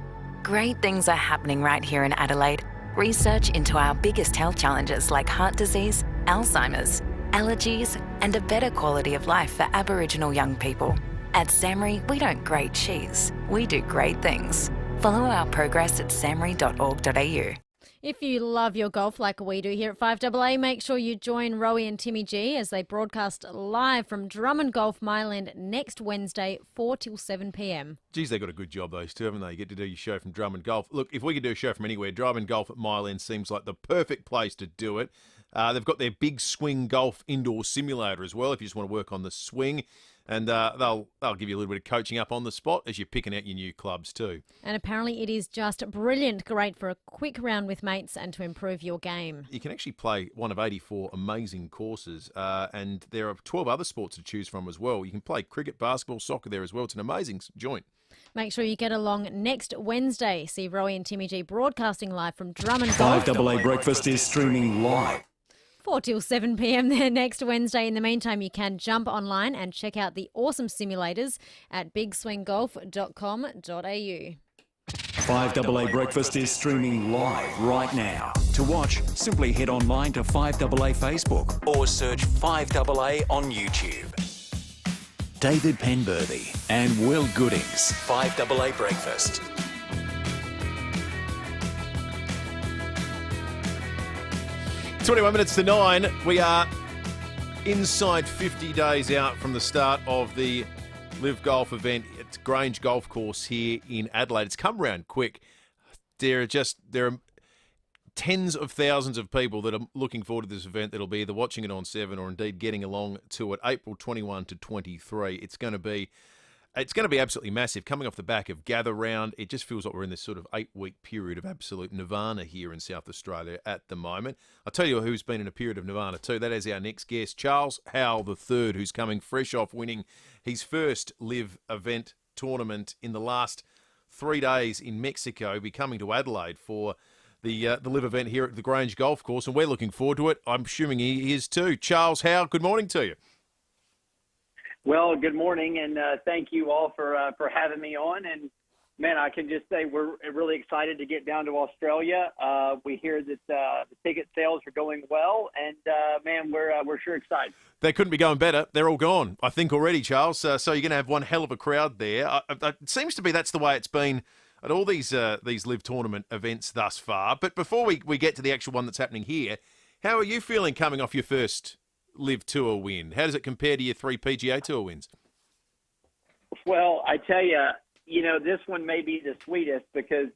Great things are happening right here in Adelaide. Research into our biggest health challenges like heart disease, Alzheimer's, allergies, and a better quality of life for Aboriginal young people. At Samri, we don't grade cheese. We do great things. Follow our progress at samri.org.au. If you love your golf like we do here at 5AA, make sure you join Rowie and Timmy G as they broadcast live from Drummond Golf Myland next Wednesday, 4 till 7 p.m. Geez, they got a good job, those two, haven't they? You get to do your show from Drummond Golf. Look, if we could do a show from anywhere, Drummond Golf at Myland seems like the perfect place to do it. They've got their big swing golf indoor simulator as well if you just want to work on the swing. And they'll give you a little bit of coaching up on the spot as you're picking out your new clubs too. And apparently it is just brilliant, great for a quick round with mates and to improve your game. You can actually play one of 84 amazing courses, and there are 12 other sports to choose from as well. You can play cricket, basketball, soccer there as well. It's an amazing joint. Make sure you get along next Wednesday. See Rowie and Timmy G broadcasting live from Drummond Golf. 5AA Breakfast is streaming live. 4 till 7 p.m. there next Wednesday. In the meantime, you can jump online and check out the awesome simulators at bigswinggolf.com.au. 5AA Breakfast is streaming live right now. To watch, simply head online to 5AA Facebook or search 5AA on YouTube. David Penberthy and Will Goodings. 5AA Breakfast. 21 minutes to 9. We are inside 50 days out from the start of the Live Golf event at Grange Golf Course here in Adelaide. It's come round quick. There are tens of thousands of people that are looking forward to this event that'll be either watching it on 7 or indeed getting along to it. April 21 to 23. It's going to be absolutely massive. Coming off the back of Gather Round, it just feels like we're in this sort of 8-week period of absolute nirvana here in South Australia at the moment. I'll tell you who's been in a period of nirvana too. That is our next guest, Charles Howell III, who's coming fresh off winning his first Live event tournament in the last 3 days in Mexico, be coming to Adelaide for the Live event here at the Grange Golf Course, and we're looking forward to it. I'm assuming he is too. Charles Howell, good morning to you. Well, good morning, and thank you all for having me on. And, man, I can just say we're really excited to get down to Australia. We hear that the ticket sales are going well, and, man, we're sure excited. They couldn't be going better. They're all gone, I think, already, Charles. So you're going to have one hell of a crowd there. It seems to be that's the way it's been at all these Live tournament events thus far. But before we get to the actual one that's happening here, how are you feeling coming off your first Live Tour win? How does it compare to your 3 PGA Tour wins? Well, I tell you, this one may be the sweetest because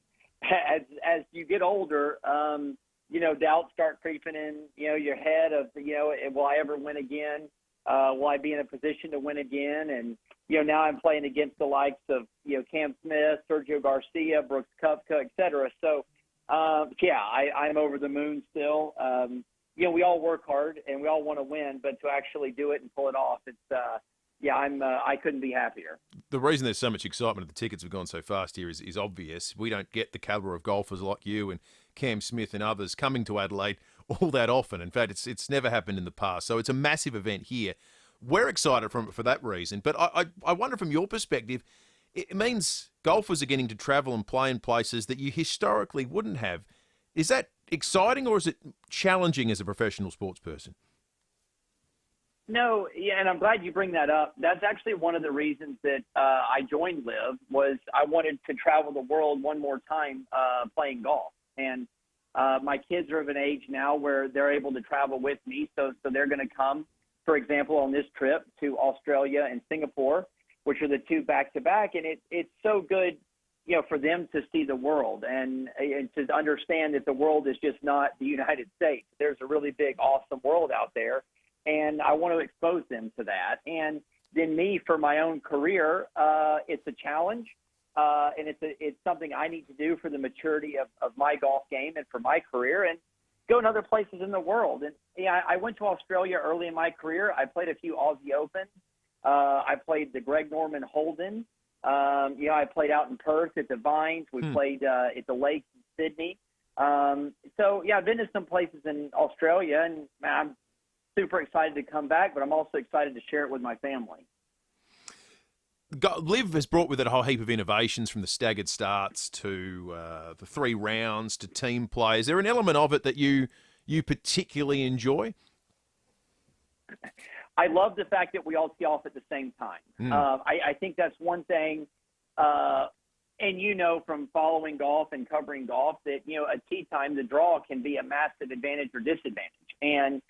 as you get older, doubts start creeping in, your head of, will I ever win again? Will I be in a position to win again? And, now I'm playing against the likes of, Cam Smith, Sergio Garcia, Brooks Koepka, et cetera. So, I'm over the moon still. We all work hard and we all want to win, but to actually do it and pull it off, it's, I couldn't be happier. The reason there's so much excitement and the tickets have gone so fast here is obvious. We don't get the calibre of golfers like you and Cam Smith and others coming to Adelaide all that often. In fact, it's never happened in the past. So it's a massive event here. We're excited for that reason. But I wonder from your perspective, it means golfers are getting to travel and play in places that you historically wouldn't have. Is that exciting or is it challenging as a professional sports person? No, yeah, and I'm glad you bring that up. That's actually one of the reasons that I joined LIV was I wanted to travel the world one more time playing golf. And my kids are of an age now where they're able to travel with me, so they're going to come, for example, on this trip to Australia and Singapore, which are the two back-to-back, and it's so good, for them to see the world and to understand that the world is just not the United States. There's a really big, awesome world out there. And I want to expose them to that. And then me, for my own career, it's a challenge, and it's something I need to do for the maturity of my golf game and for my career, and go in other places in the world. And I went to Australia early in my career. I played a few Aussie Opens. I played the Greg Norman Holden. I played out in Perth at the Vines. We played at the Lakes in Sydney. I've been to some places in Australia, and I'm super excited to come back, but I'm also excited to share it with my family. LIV has brought with it a whole heap of innovations, from the staggered starts to the 3 rounds to team play. Is there an element of it that you particularly enjoy? I love the fact that we all tee off at the same time. I think that's one thing, and from following golf and covering golf, that a tee time, the draw can be a massive advantage or disadvantage. And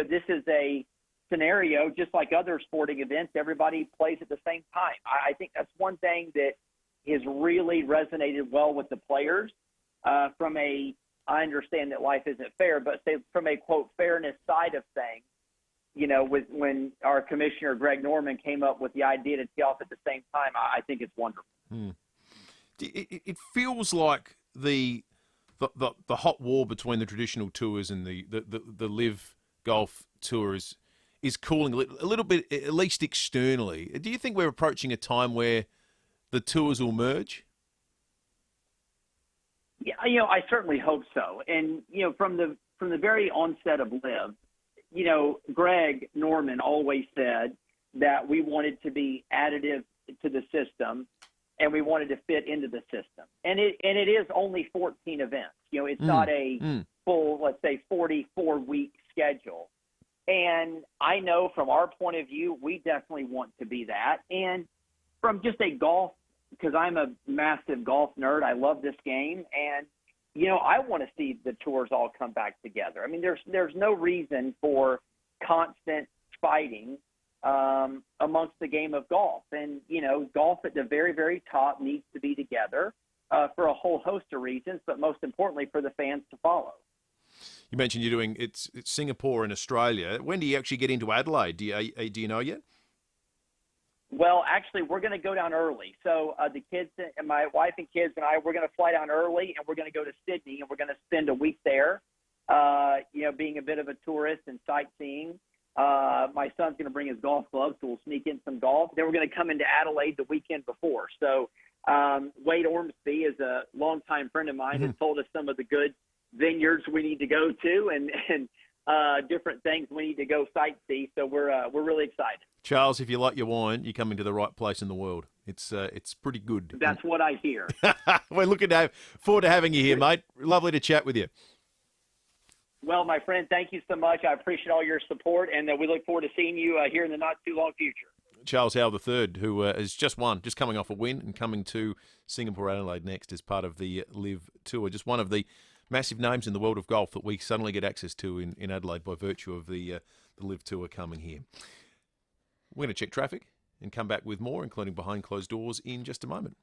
this is a scenario just like other sporting events. Everybody plays at the same time. I think that's one thing that has really resonated well with the players. I understand that life isn't fair, but say from a quote fairness side of things. When our commissioner, Greg Norman, came up with the idea to tee off at the same time, I think it's wonderful. It feels like the hot war between the traditional tours and the LIV Golf Tour is cooling a little bit, at least externally. Do you think we're approaching a time where the tours will merge? Yeah, I certainly hope so. And from the very onset of LIV, Greg Norman always said that we wanted to be additive to the system and we wanted to fit into the system. And it is only 14 events. It's not a full, let's say, 44-week schedule. And I know from our point of view, we definitely want to be that. And from just a golf, because I'm a massive golf nerd, I love this game. And I want to see the tours all come back together. I mean, there's no reason for constant fighting amongst the game of golf. And, golf at the very, very top needs to be together for a whole host of reasons, but most importantly for the fans to follow. You mentioned you're doing it's Singapore and Australia. When do you actually get into Adelaide? Do you know yet? Well, actually, we're going to go down early. So the kids and my wife and kids and I, we're going to fly down early, and we're going to go to Sydney, and we're going to spend a week there, being a bit of a tourist and sightseeing. My son's going to bring his golf clubs, so we'll sneak in some golf. Then we're going to come into Adelaide the weekend before. So Wade Ormsby is a longtime friend of mine, has told us some of the good vineyards we need to go to and different things we need to go sightsee. So we're really excited. Charles, if you like your wine, you're coming to the right place in the world. It's pretty good. That's what I hear. We're looking forward to having you here, mate. Lovely to chat with you. Well, my friend, thank you so much. I appreciate all your support, and we look forward to seeing you here in the not-too-long future. Charles Howell III, who has just coming off a win and coming to Singapore Adelaide next as part of the LIV Tour. Just one of the massive names in the world of golf that we suddenly get access to in Adelaide by virtue of the LIV Tour coming here. We're going to check traffic and come back with more, including behind closed doors, in just a moment.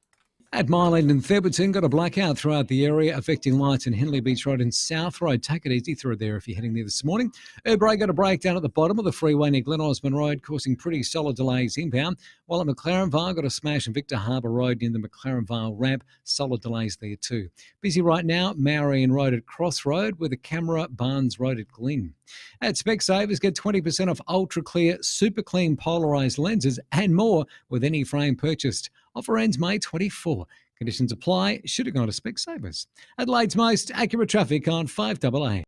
At Mile End and Theberton, got a blackout throughout the area, affecting lights in Henley Beach Road and South Road. Take it easy through there if you're heading there this morning. Urbray got a breakdown at the bottom of the freeway near Glen Osmond Road, causing pretty solid delays inbound, while at McLaren Vale got a smash in Victor Harbour Road near the McLaren Vale ramp. Solid delays there too. Busy right now, Marion Road at Cross Road with a camera, Barnes Road at Glynn. At Specsavers, get 20% off ultra clear, super clean polarised lenses and more with any frame purchased. Offer ends May 24. Conditions apply. Should have gone to Specsavers. Adelaide's most accurate traffic on 5AA.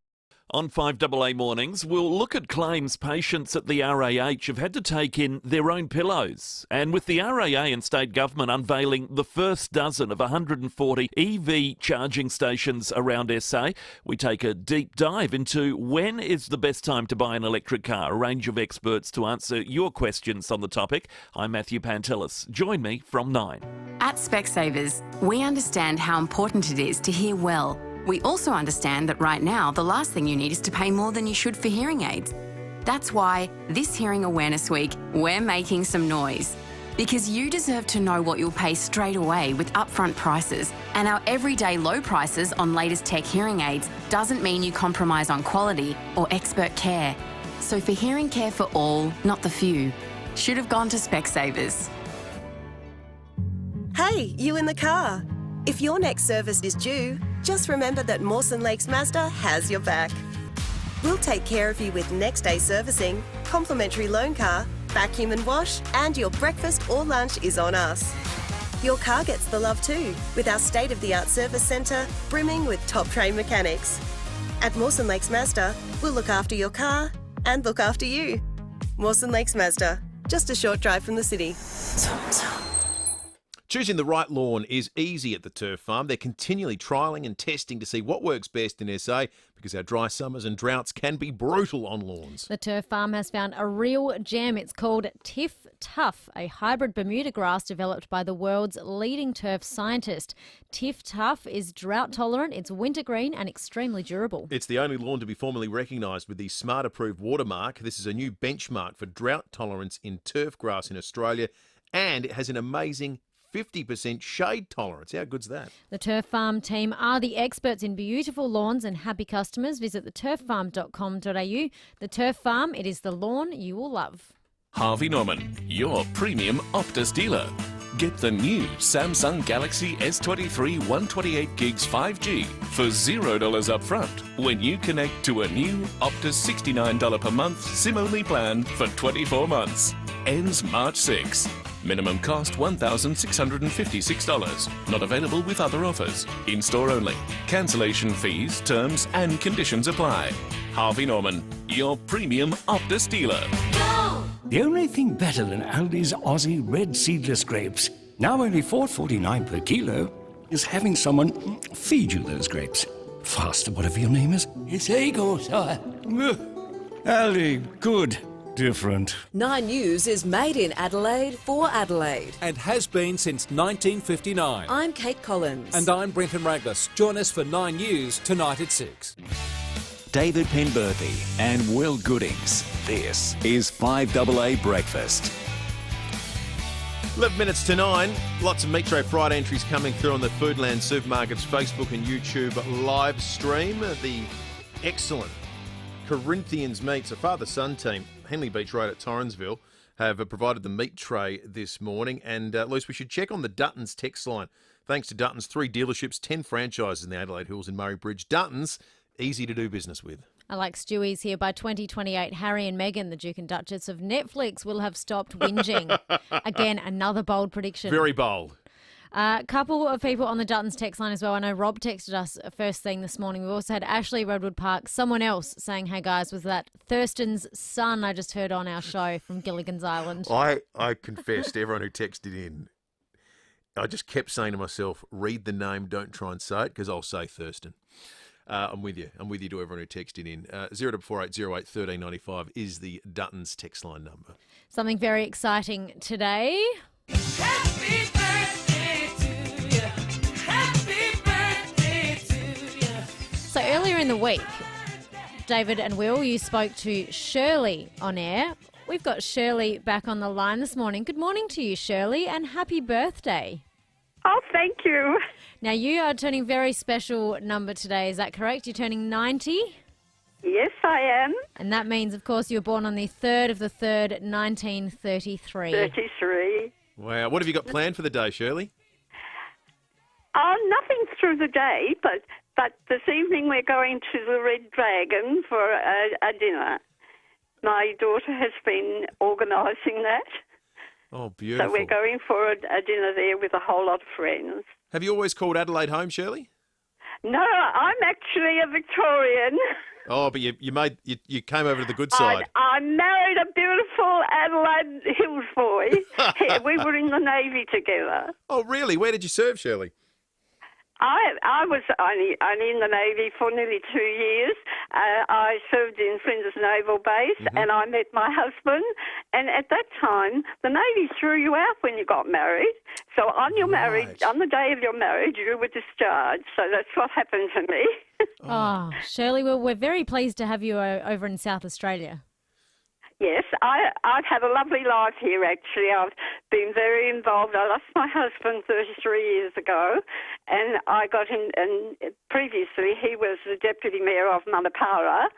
On 5AA Mornings, we'll look at claims patients at the RAH have had to take in their own pillows. And with the RAA and state government unveiling the first dozen of 140 EV charging stations around SA, we take a deep dive into when is the best time to buy an electric car. A range of experts to answer your questions on the topic. I'm Matthew Pantelis. Join me from 9. At Specsavers, we understand how important it is to hear well. We also understand that right now, the last thing you need is to pay more than you should for hearing aids. That's why this Hearing Awareness Week, we're making some noise. Because you deserve to know what you'll pay straight away with upfront prices. And our everyday low prices on latest tech hearing aids doesn't mean you compromise on quality or expert care. So for hearing care for all, not the few, should have gone to Specsavers. Hey, you in the car. If your next service is due, just remember that Mawson Lakes Mazda has your back. We'll take care of you with next day servicing, complimentary loan car, vacuum and wash, and your breakfast or lunch is on us. Your car gets the love too, with our state-of-the-art service centre brimming with top-trained mechanics. At Mawson Lakes Mazda, we'll look after your car and look after you. Mawson Lakes Mazda, just a short drive from the city. Choosing the right lawn is easy at the Turf Farm. They're continually trialling and testing to see what works best in SA because our dry summers and droughts can be brutal on lawns. The Turf Farm has found a real gem. It's called Tiff Tough, a hybrid Bermuda grass developed by the world's leading turf scientist. Tiff Tough is drought tolerant, it's wintergreen and extremely durable. It's the only lawn to be formally recognised with the Smart Approved watermark. This is a new benchmark for drought tolerance in turf grass in Australia, and it has an amazing 50% shade tolerance. How good's that? The Turf Farm team are the experts in beautiful lawns and happy customers. Visit theturffarm.com.au. The Turf Farm, it is the lawn you will love. Harvey Norman, your premium Optus dealer. Get the new Samsung Galaxy S23 128 gigs 5G for $0 up front when you connect to a new Optus $69 per month SIM-only plan for 24 months. Ends March 6. Minimum cost $1,656. Not available with other offers. In-store only. Cancellation fees, terms and conditions apply. Harvey Norman, your premium Optus dealer. The only thing better than Aldi's Aussie red seedless grapes, now only $4.49 per kilo, is having someone feed you those grapes. Faster, whatever your name is. It's Ego, sire. Aldi, good. Different. 9 News is made in Adelaide for Adelaide. And has been since 1959. I'm Kate Collins. And I'm Brenton Raglas. Join us for 9 News tonight at 6. David Penberthy and Will Goodings. This is 5AA Breakfast. 11 minutes to 9. Lots of Meat Tray Friday entries coming through on the Foodland Supermarkets Facebook and YouTube live stream. The excellent Corinthians Meats, a father-son team, Henley Beach Road at Torrensville, have provided the meat tray this morning. And, Luce, we should check on the Duttons text line. Thanks to Duttons, 3 dealerships, 10 franchises in the Adelaide Hills and Murray Bridge. Duttons, easy to do business with. I like Stewie's here. By 2028, Harry and Meghan, the Duke and Duchess of Netflix, will have stopped whinging. Again, another bold prediction. Very bold. A couple of people on the Duttons text line as well. I know Rob texted us first thing this morning. We've also had Ashley, Redwood Park, someone else saying, hey guys, was that Thurston's son I just heard on our show from Gilligan's Island? I confess to everyone who texted in, I just kept saying to myself, read the name, don't try and say it, because I'll say Thurston. I'm with you. I'm with you to everyone who texted in. 044808 1395 is the Duttons text line number. Something very exciting today. Happy birthday to you. Happy birthday to you. So earlier in the week, David and Will, you spoke to Shirley on air. We've got Shirley back on the line this morning. Good morning to you, Shirley, and happy birthday. Oh, thank you. Now, you are turning a very special number today, is that correct? You're turning 90? Yes, I am. And that means, of course, you were born on the 3rd of the 3rd, 1933. 33. Wow. What have you got planned for the day, Shirley? Nothing through the day, but this evening we're going to the Red Dragon for a dinner. My daughter has been organising that. Oh, beautiful. So we're going for a dinner there with a whole lot of friends. Have you always called Adelaide home, Shirley? No, I'm actually a Victorian. Oh, but you came over to the good side. I married a beautiful Adelaide Hills boy. We were in the Navy together. Oh, really? Where did you serve, Shirley? I was only in the Navy for nearly 2 years. I served in Flinders Naval Base, and I met my husband. And at that time, the Navy threw you out when you got married. So on your marriage, on the day of your marriage, you were discharged. So that's what happened to me. Oh, Shirley, well, we're very pleased to have you over in South Australia. Yes, I've had a lovely life here, actually. I've been very involved. I lost my husband 33 years ago, and I got him, and previously he was the Deputy Mayor of Manapara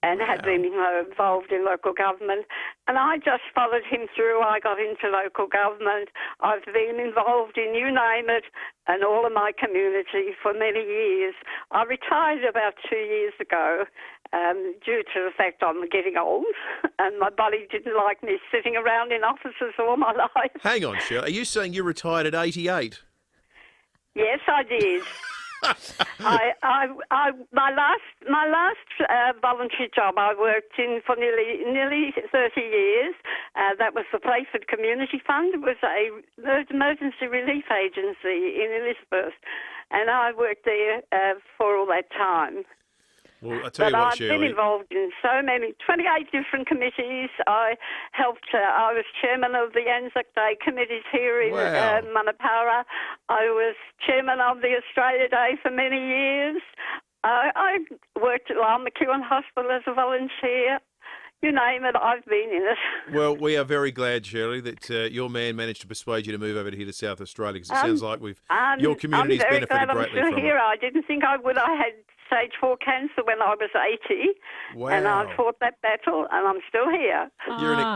and had been involved in local government, and I just followed him through. I got into local government. I've been involved in, you name it, and all of my community for many years. I retired about 2 years ago, due to the fact I'm getting old and my body didn't like me sitting around in offices all my life. Hang on, Shirley. Are you saying you retired at 88? Yes, I did. My last voluntary job I worked in for nearly 30 years. That was the Playford Community Fund. It was an emergency relief agency in Elizabeth, and I worked there for all that time. Well, I tell you what, Shirley. I've been involved in so many, 28 different committees. I helped, I was chairman of the Anzac Day committees here in Manapara. I was chairman of the Australia Day for many years. I worked at Lyle McEwen Hospital as a volunteer. You name it, I've been in it. Well, we are very glad, Shirley, that your man managed to persuade you to move over here to South Australia, because it sounds like your community's benefited greatly from it. I'm very glad I'm still here. I didn't think I would. I had stage 4 cancer when I was 80, and I fought that battle, and I'm still here.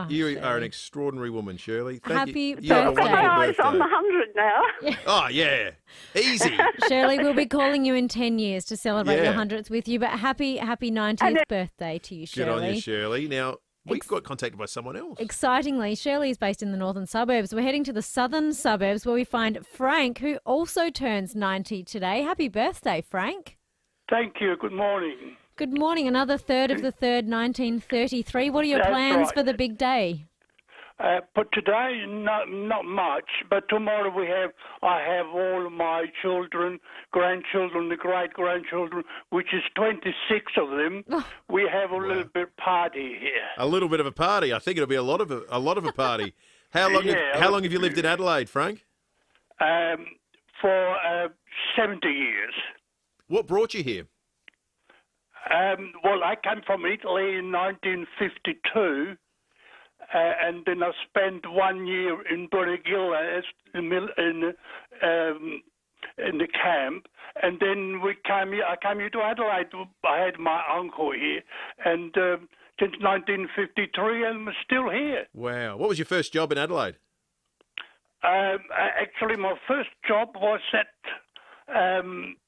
You are an extraordinary woman, Shirley. Happy birthday. I'm on the 100 now. Oh, yeah. Easy. Shirley, we'll be calling you in 10 years to celebrate your 100th with you, but happy 90th birthday to you, Shirley. Good on you, Shirley. Now, we got contacted by someone else. Excitingly, Shirley is based in the northern suburbs. We're heading to the southern suburbs where we find Frank, who also turns 90 today. Happy birthday, Frank. Thank you. Good morning. Good morning. Another 3rd of the 3rd, 1933. What are your plans for the big day? But today, not much. But tomorrow I have all of my children, grandchildren, the great-grandchildren, which is 26 of them. We have a little bit party here. A little bit of a party. I think it'll be a lot of a party. How long have you lived in Adelaide, Frank? For 70 years. What brought you here? Well, I came from Italy in 1952, and then I spent 1 year in Brunegilla in the camp, and then I came here to Adelaide. I had my uncle here, and since 1953, I'm still here. Wow. What was your first job in Adelaide? Actually, my first job was at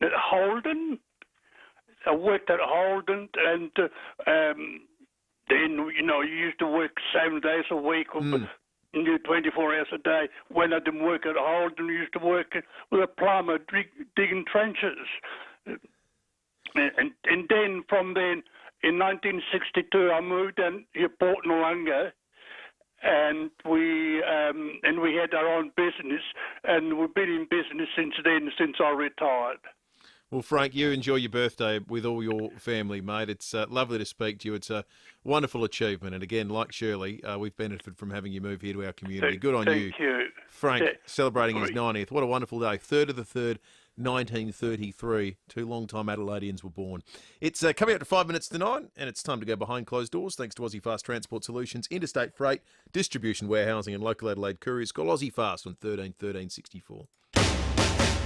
Holden. I worked at Holden, and then, you used to work 7 days a week, 24 hours a day. When I didn't work at Holden, I used to work with a plumber digging trenches. And then from then, in 1962, I moved down here, Port Noarlunga, and we had our own business, and we've been in business since then, since I retired. Well, Frank, you enjoy your birthday with all your family, mate. It's lovely to speak to you. It's a wonderful achievement. And again, like Shirley, we've benefited from having you move here to our community. Good on you. Thank you. Frank, celebrating his 90th. What a wonderful day. 3rd of the 3rd, 1933. 2 long-time Adelaideans were born. It's coming up to 5 minutes to 9, and it's time to go behind closed doors. Thanks to Aussie Fast Transport Solutions, interstate freight, distribution, warehousing, and local Adelaide couriers. Call Aussie Fast on 13 13 64.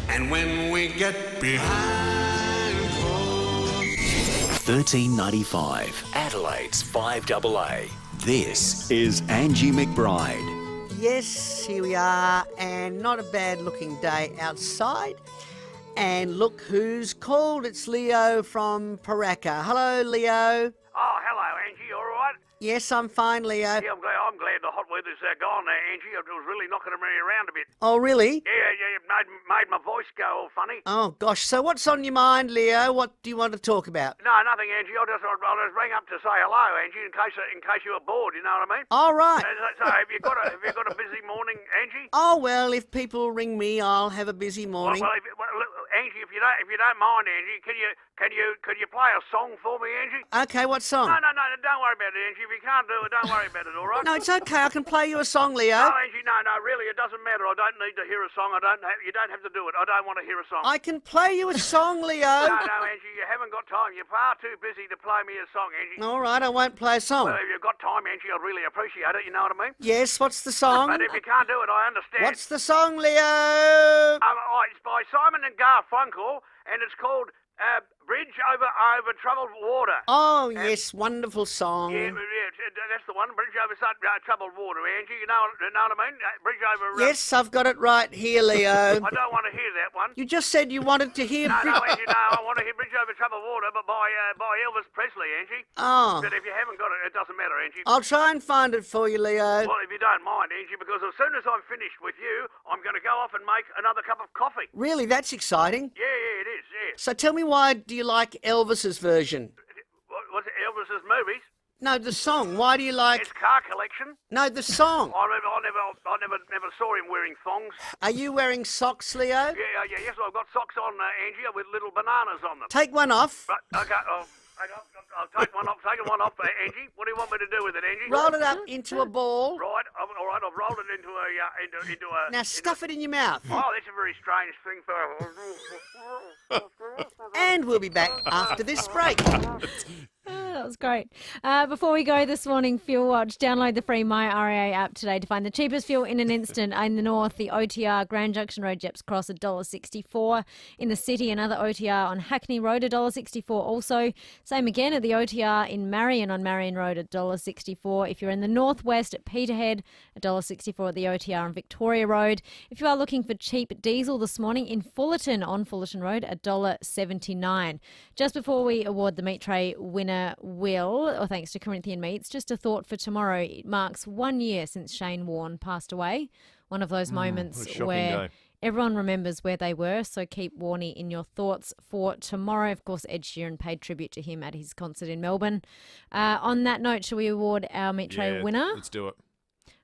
And when we get behind closed 1395, Adelaide's 5AA. This is Angie McBride. Yes, here we are, and not a bad-looking day outside. And look who's called. It's Leo from Paraka. Hello, Leo. Oh, hello, Angie. All right? right? Yes, I'm fine, Leo. Yeah, I'm glad the hot weather's gone there, Angie. It was really knocking me around a bit. Oh, really? Yeah, it made my voice go all funny. Oh, gosh. So what's on your mind, Leo? What do you want to talk about? No, nothing, Angie. I'll just ring up to say hello, Angie, in case you were bored. You know what I mean? All right. So have you got a busy morning, Angie? Oh, well, if people ring me, I'll have a busy morning. Well, Angie, if you don't mind, Angie, can you play a song for me, Angie? Okay, what song? No, don't worry about it, Angie. If you can't do it, don't worry about it, all right? No, it's okay. I can play you a song, Leo. No, Angie, no, really, it doesn't matter. I don't need to hear a song. You don't have to do it. I don't want to hear a song. I can play you a song, Leo. No, Angie, you haven't got time. You're far too busy to play me a song, Angie. All right, I won't play a song. Well, if you've got time, Angie, I'd really appreciate it. You know what I mean? Yes, what's the song? But if you can't do it, I understand. What's the song, Leo? It's by Simon and Garfunkel, and it's called Bridge Over Troubled Water. Oh, yes, wonderful song. Yeah, that's the one. Bridge Over Troubled Water, Angie. You know what I mean? Bridge Over... Yes, I've got it right here, Leo. I don't want to hear that one. You just said you wanted to hear... No, Angie, no, I want to hear Bridge Over Troubled Water, but by Elvis Presley, Angie. Oh. But if you haven't got it, it doesn't matter, Angie. I'll try and find it for you, Leo. Well, if you don't mind, Angie, because as soon as I'm finished with you, I'm going to go off and make another cup of coffee. Really? That's exciting. Yeah, it is, yeah. So tell me, why do you like Elvis's version? What's it, Elvis's movies? No, the song. Why do you like... His car collection? No, the song. I never saw him wearing thongs. Are you wearing socks, Leo? Yeah, yes, I've got socks on, Angie, with little bananas on them. Take one off. Right, okay, I'll take one off. Taking one off, Angie. What do you want me to do with it, Angie? Roll it up into a ball. Right, all right. I've rolled it into a. Now stuff it in your mouth. Oh, that's a very strange thing for. And we'll be back after this break. That was great. Before we go this morning, Fuel Watch, download the free My RAA app today to find the cheapest fuel in an instant. In the north, the OTR Grand Junction Road, Jeps Cross, $1.64. In the city, another OTR on Hackney Road, $1.64 also. Same again at the OTR in Marion on Marion Road, $1.64. If you're in the northwest at Peterhead, $1.64 at the OTR on Victoria Road. If you are looking for cheap diesel this morning, in Fullerton on Fullerton Road, $1.79. Just before we award the meat tray winner, Will, or thanks to Corinthian Meats, just a thought for tomorrow. It marks 1 year since Shane Warne passed away. One of those moments where everyone remembers where they were, so keep Warnie in your thoughts for tomorrow. Of course, Ed Sheeran paid tribute to him at his concert in Melbourne. On that note, shall we award our meat tray winner? Let's do it.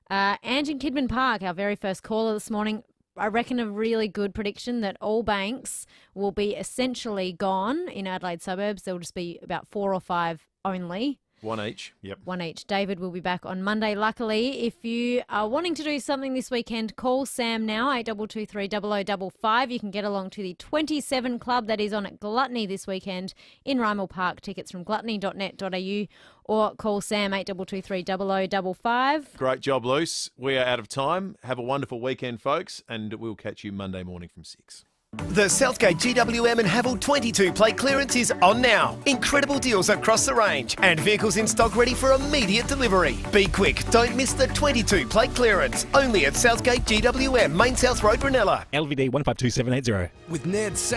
Ange in Kidman Park, our very first caller this morning. I reckon a really good prediction that all banks will be essentially gone in Adelaide suburbs. There will just be about 4 or 5 only. One each, yep. One each. David will be back on Monday. Luckily, if you are wanting to do something this weekend, call Sam now, 8223 0055. You can get along to the 27 Club that is on at Gluttony this weekend in Rymel Park. Tickets from gluttony.net.au or call Sam, 8223 0055. Great job, Luce. We are out of time. Have a wonderful weekend, folks, and we'll catch you Monday morning from 6. The Southgate GWM and Havel 22 plate clearance is on now. Incredible deals across the range and vehicles in stock ready for immediate delivery. Be quick, don't miss the 22 plate clearance. Only at Southgate GWM, Main South Road, Brunella. LVD 152780. With Ned, Sam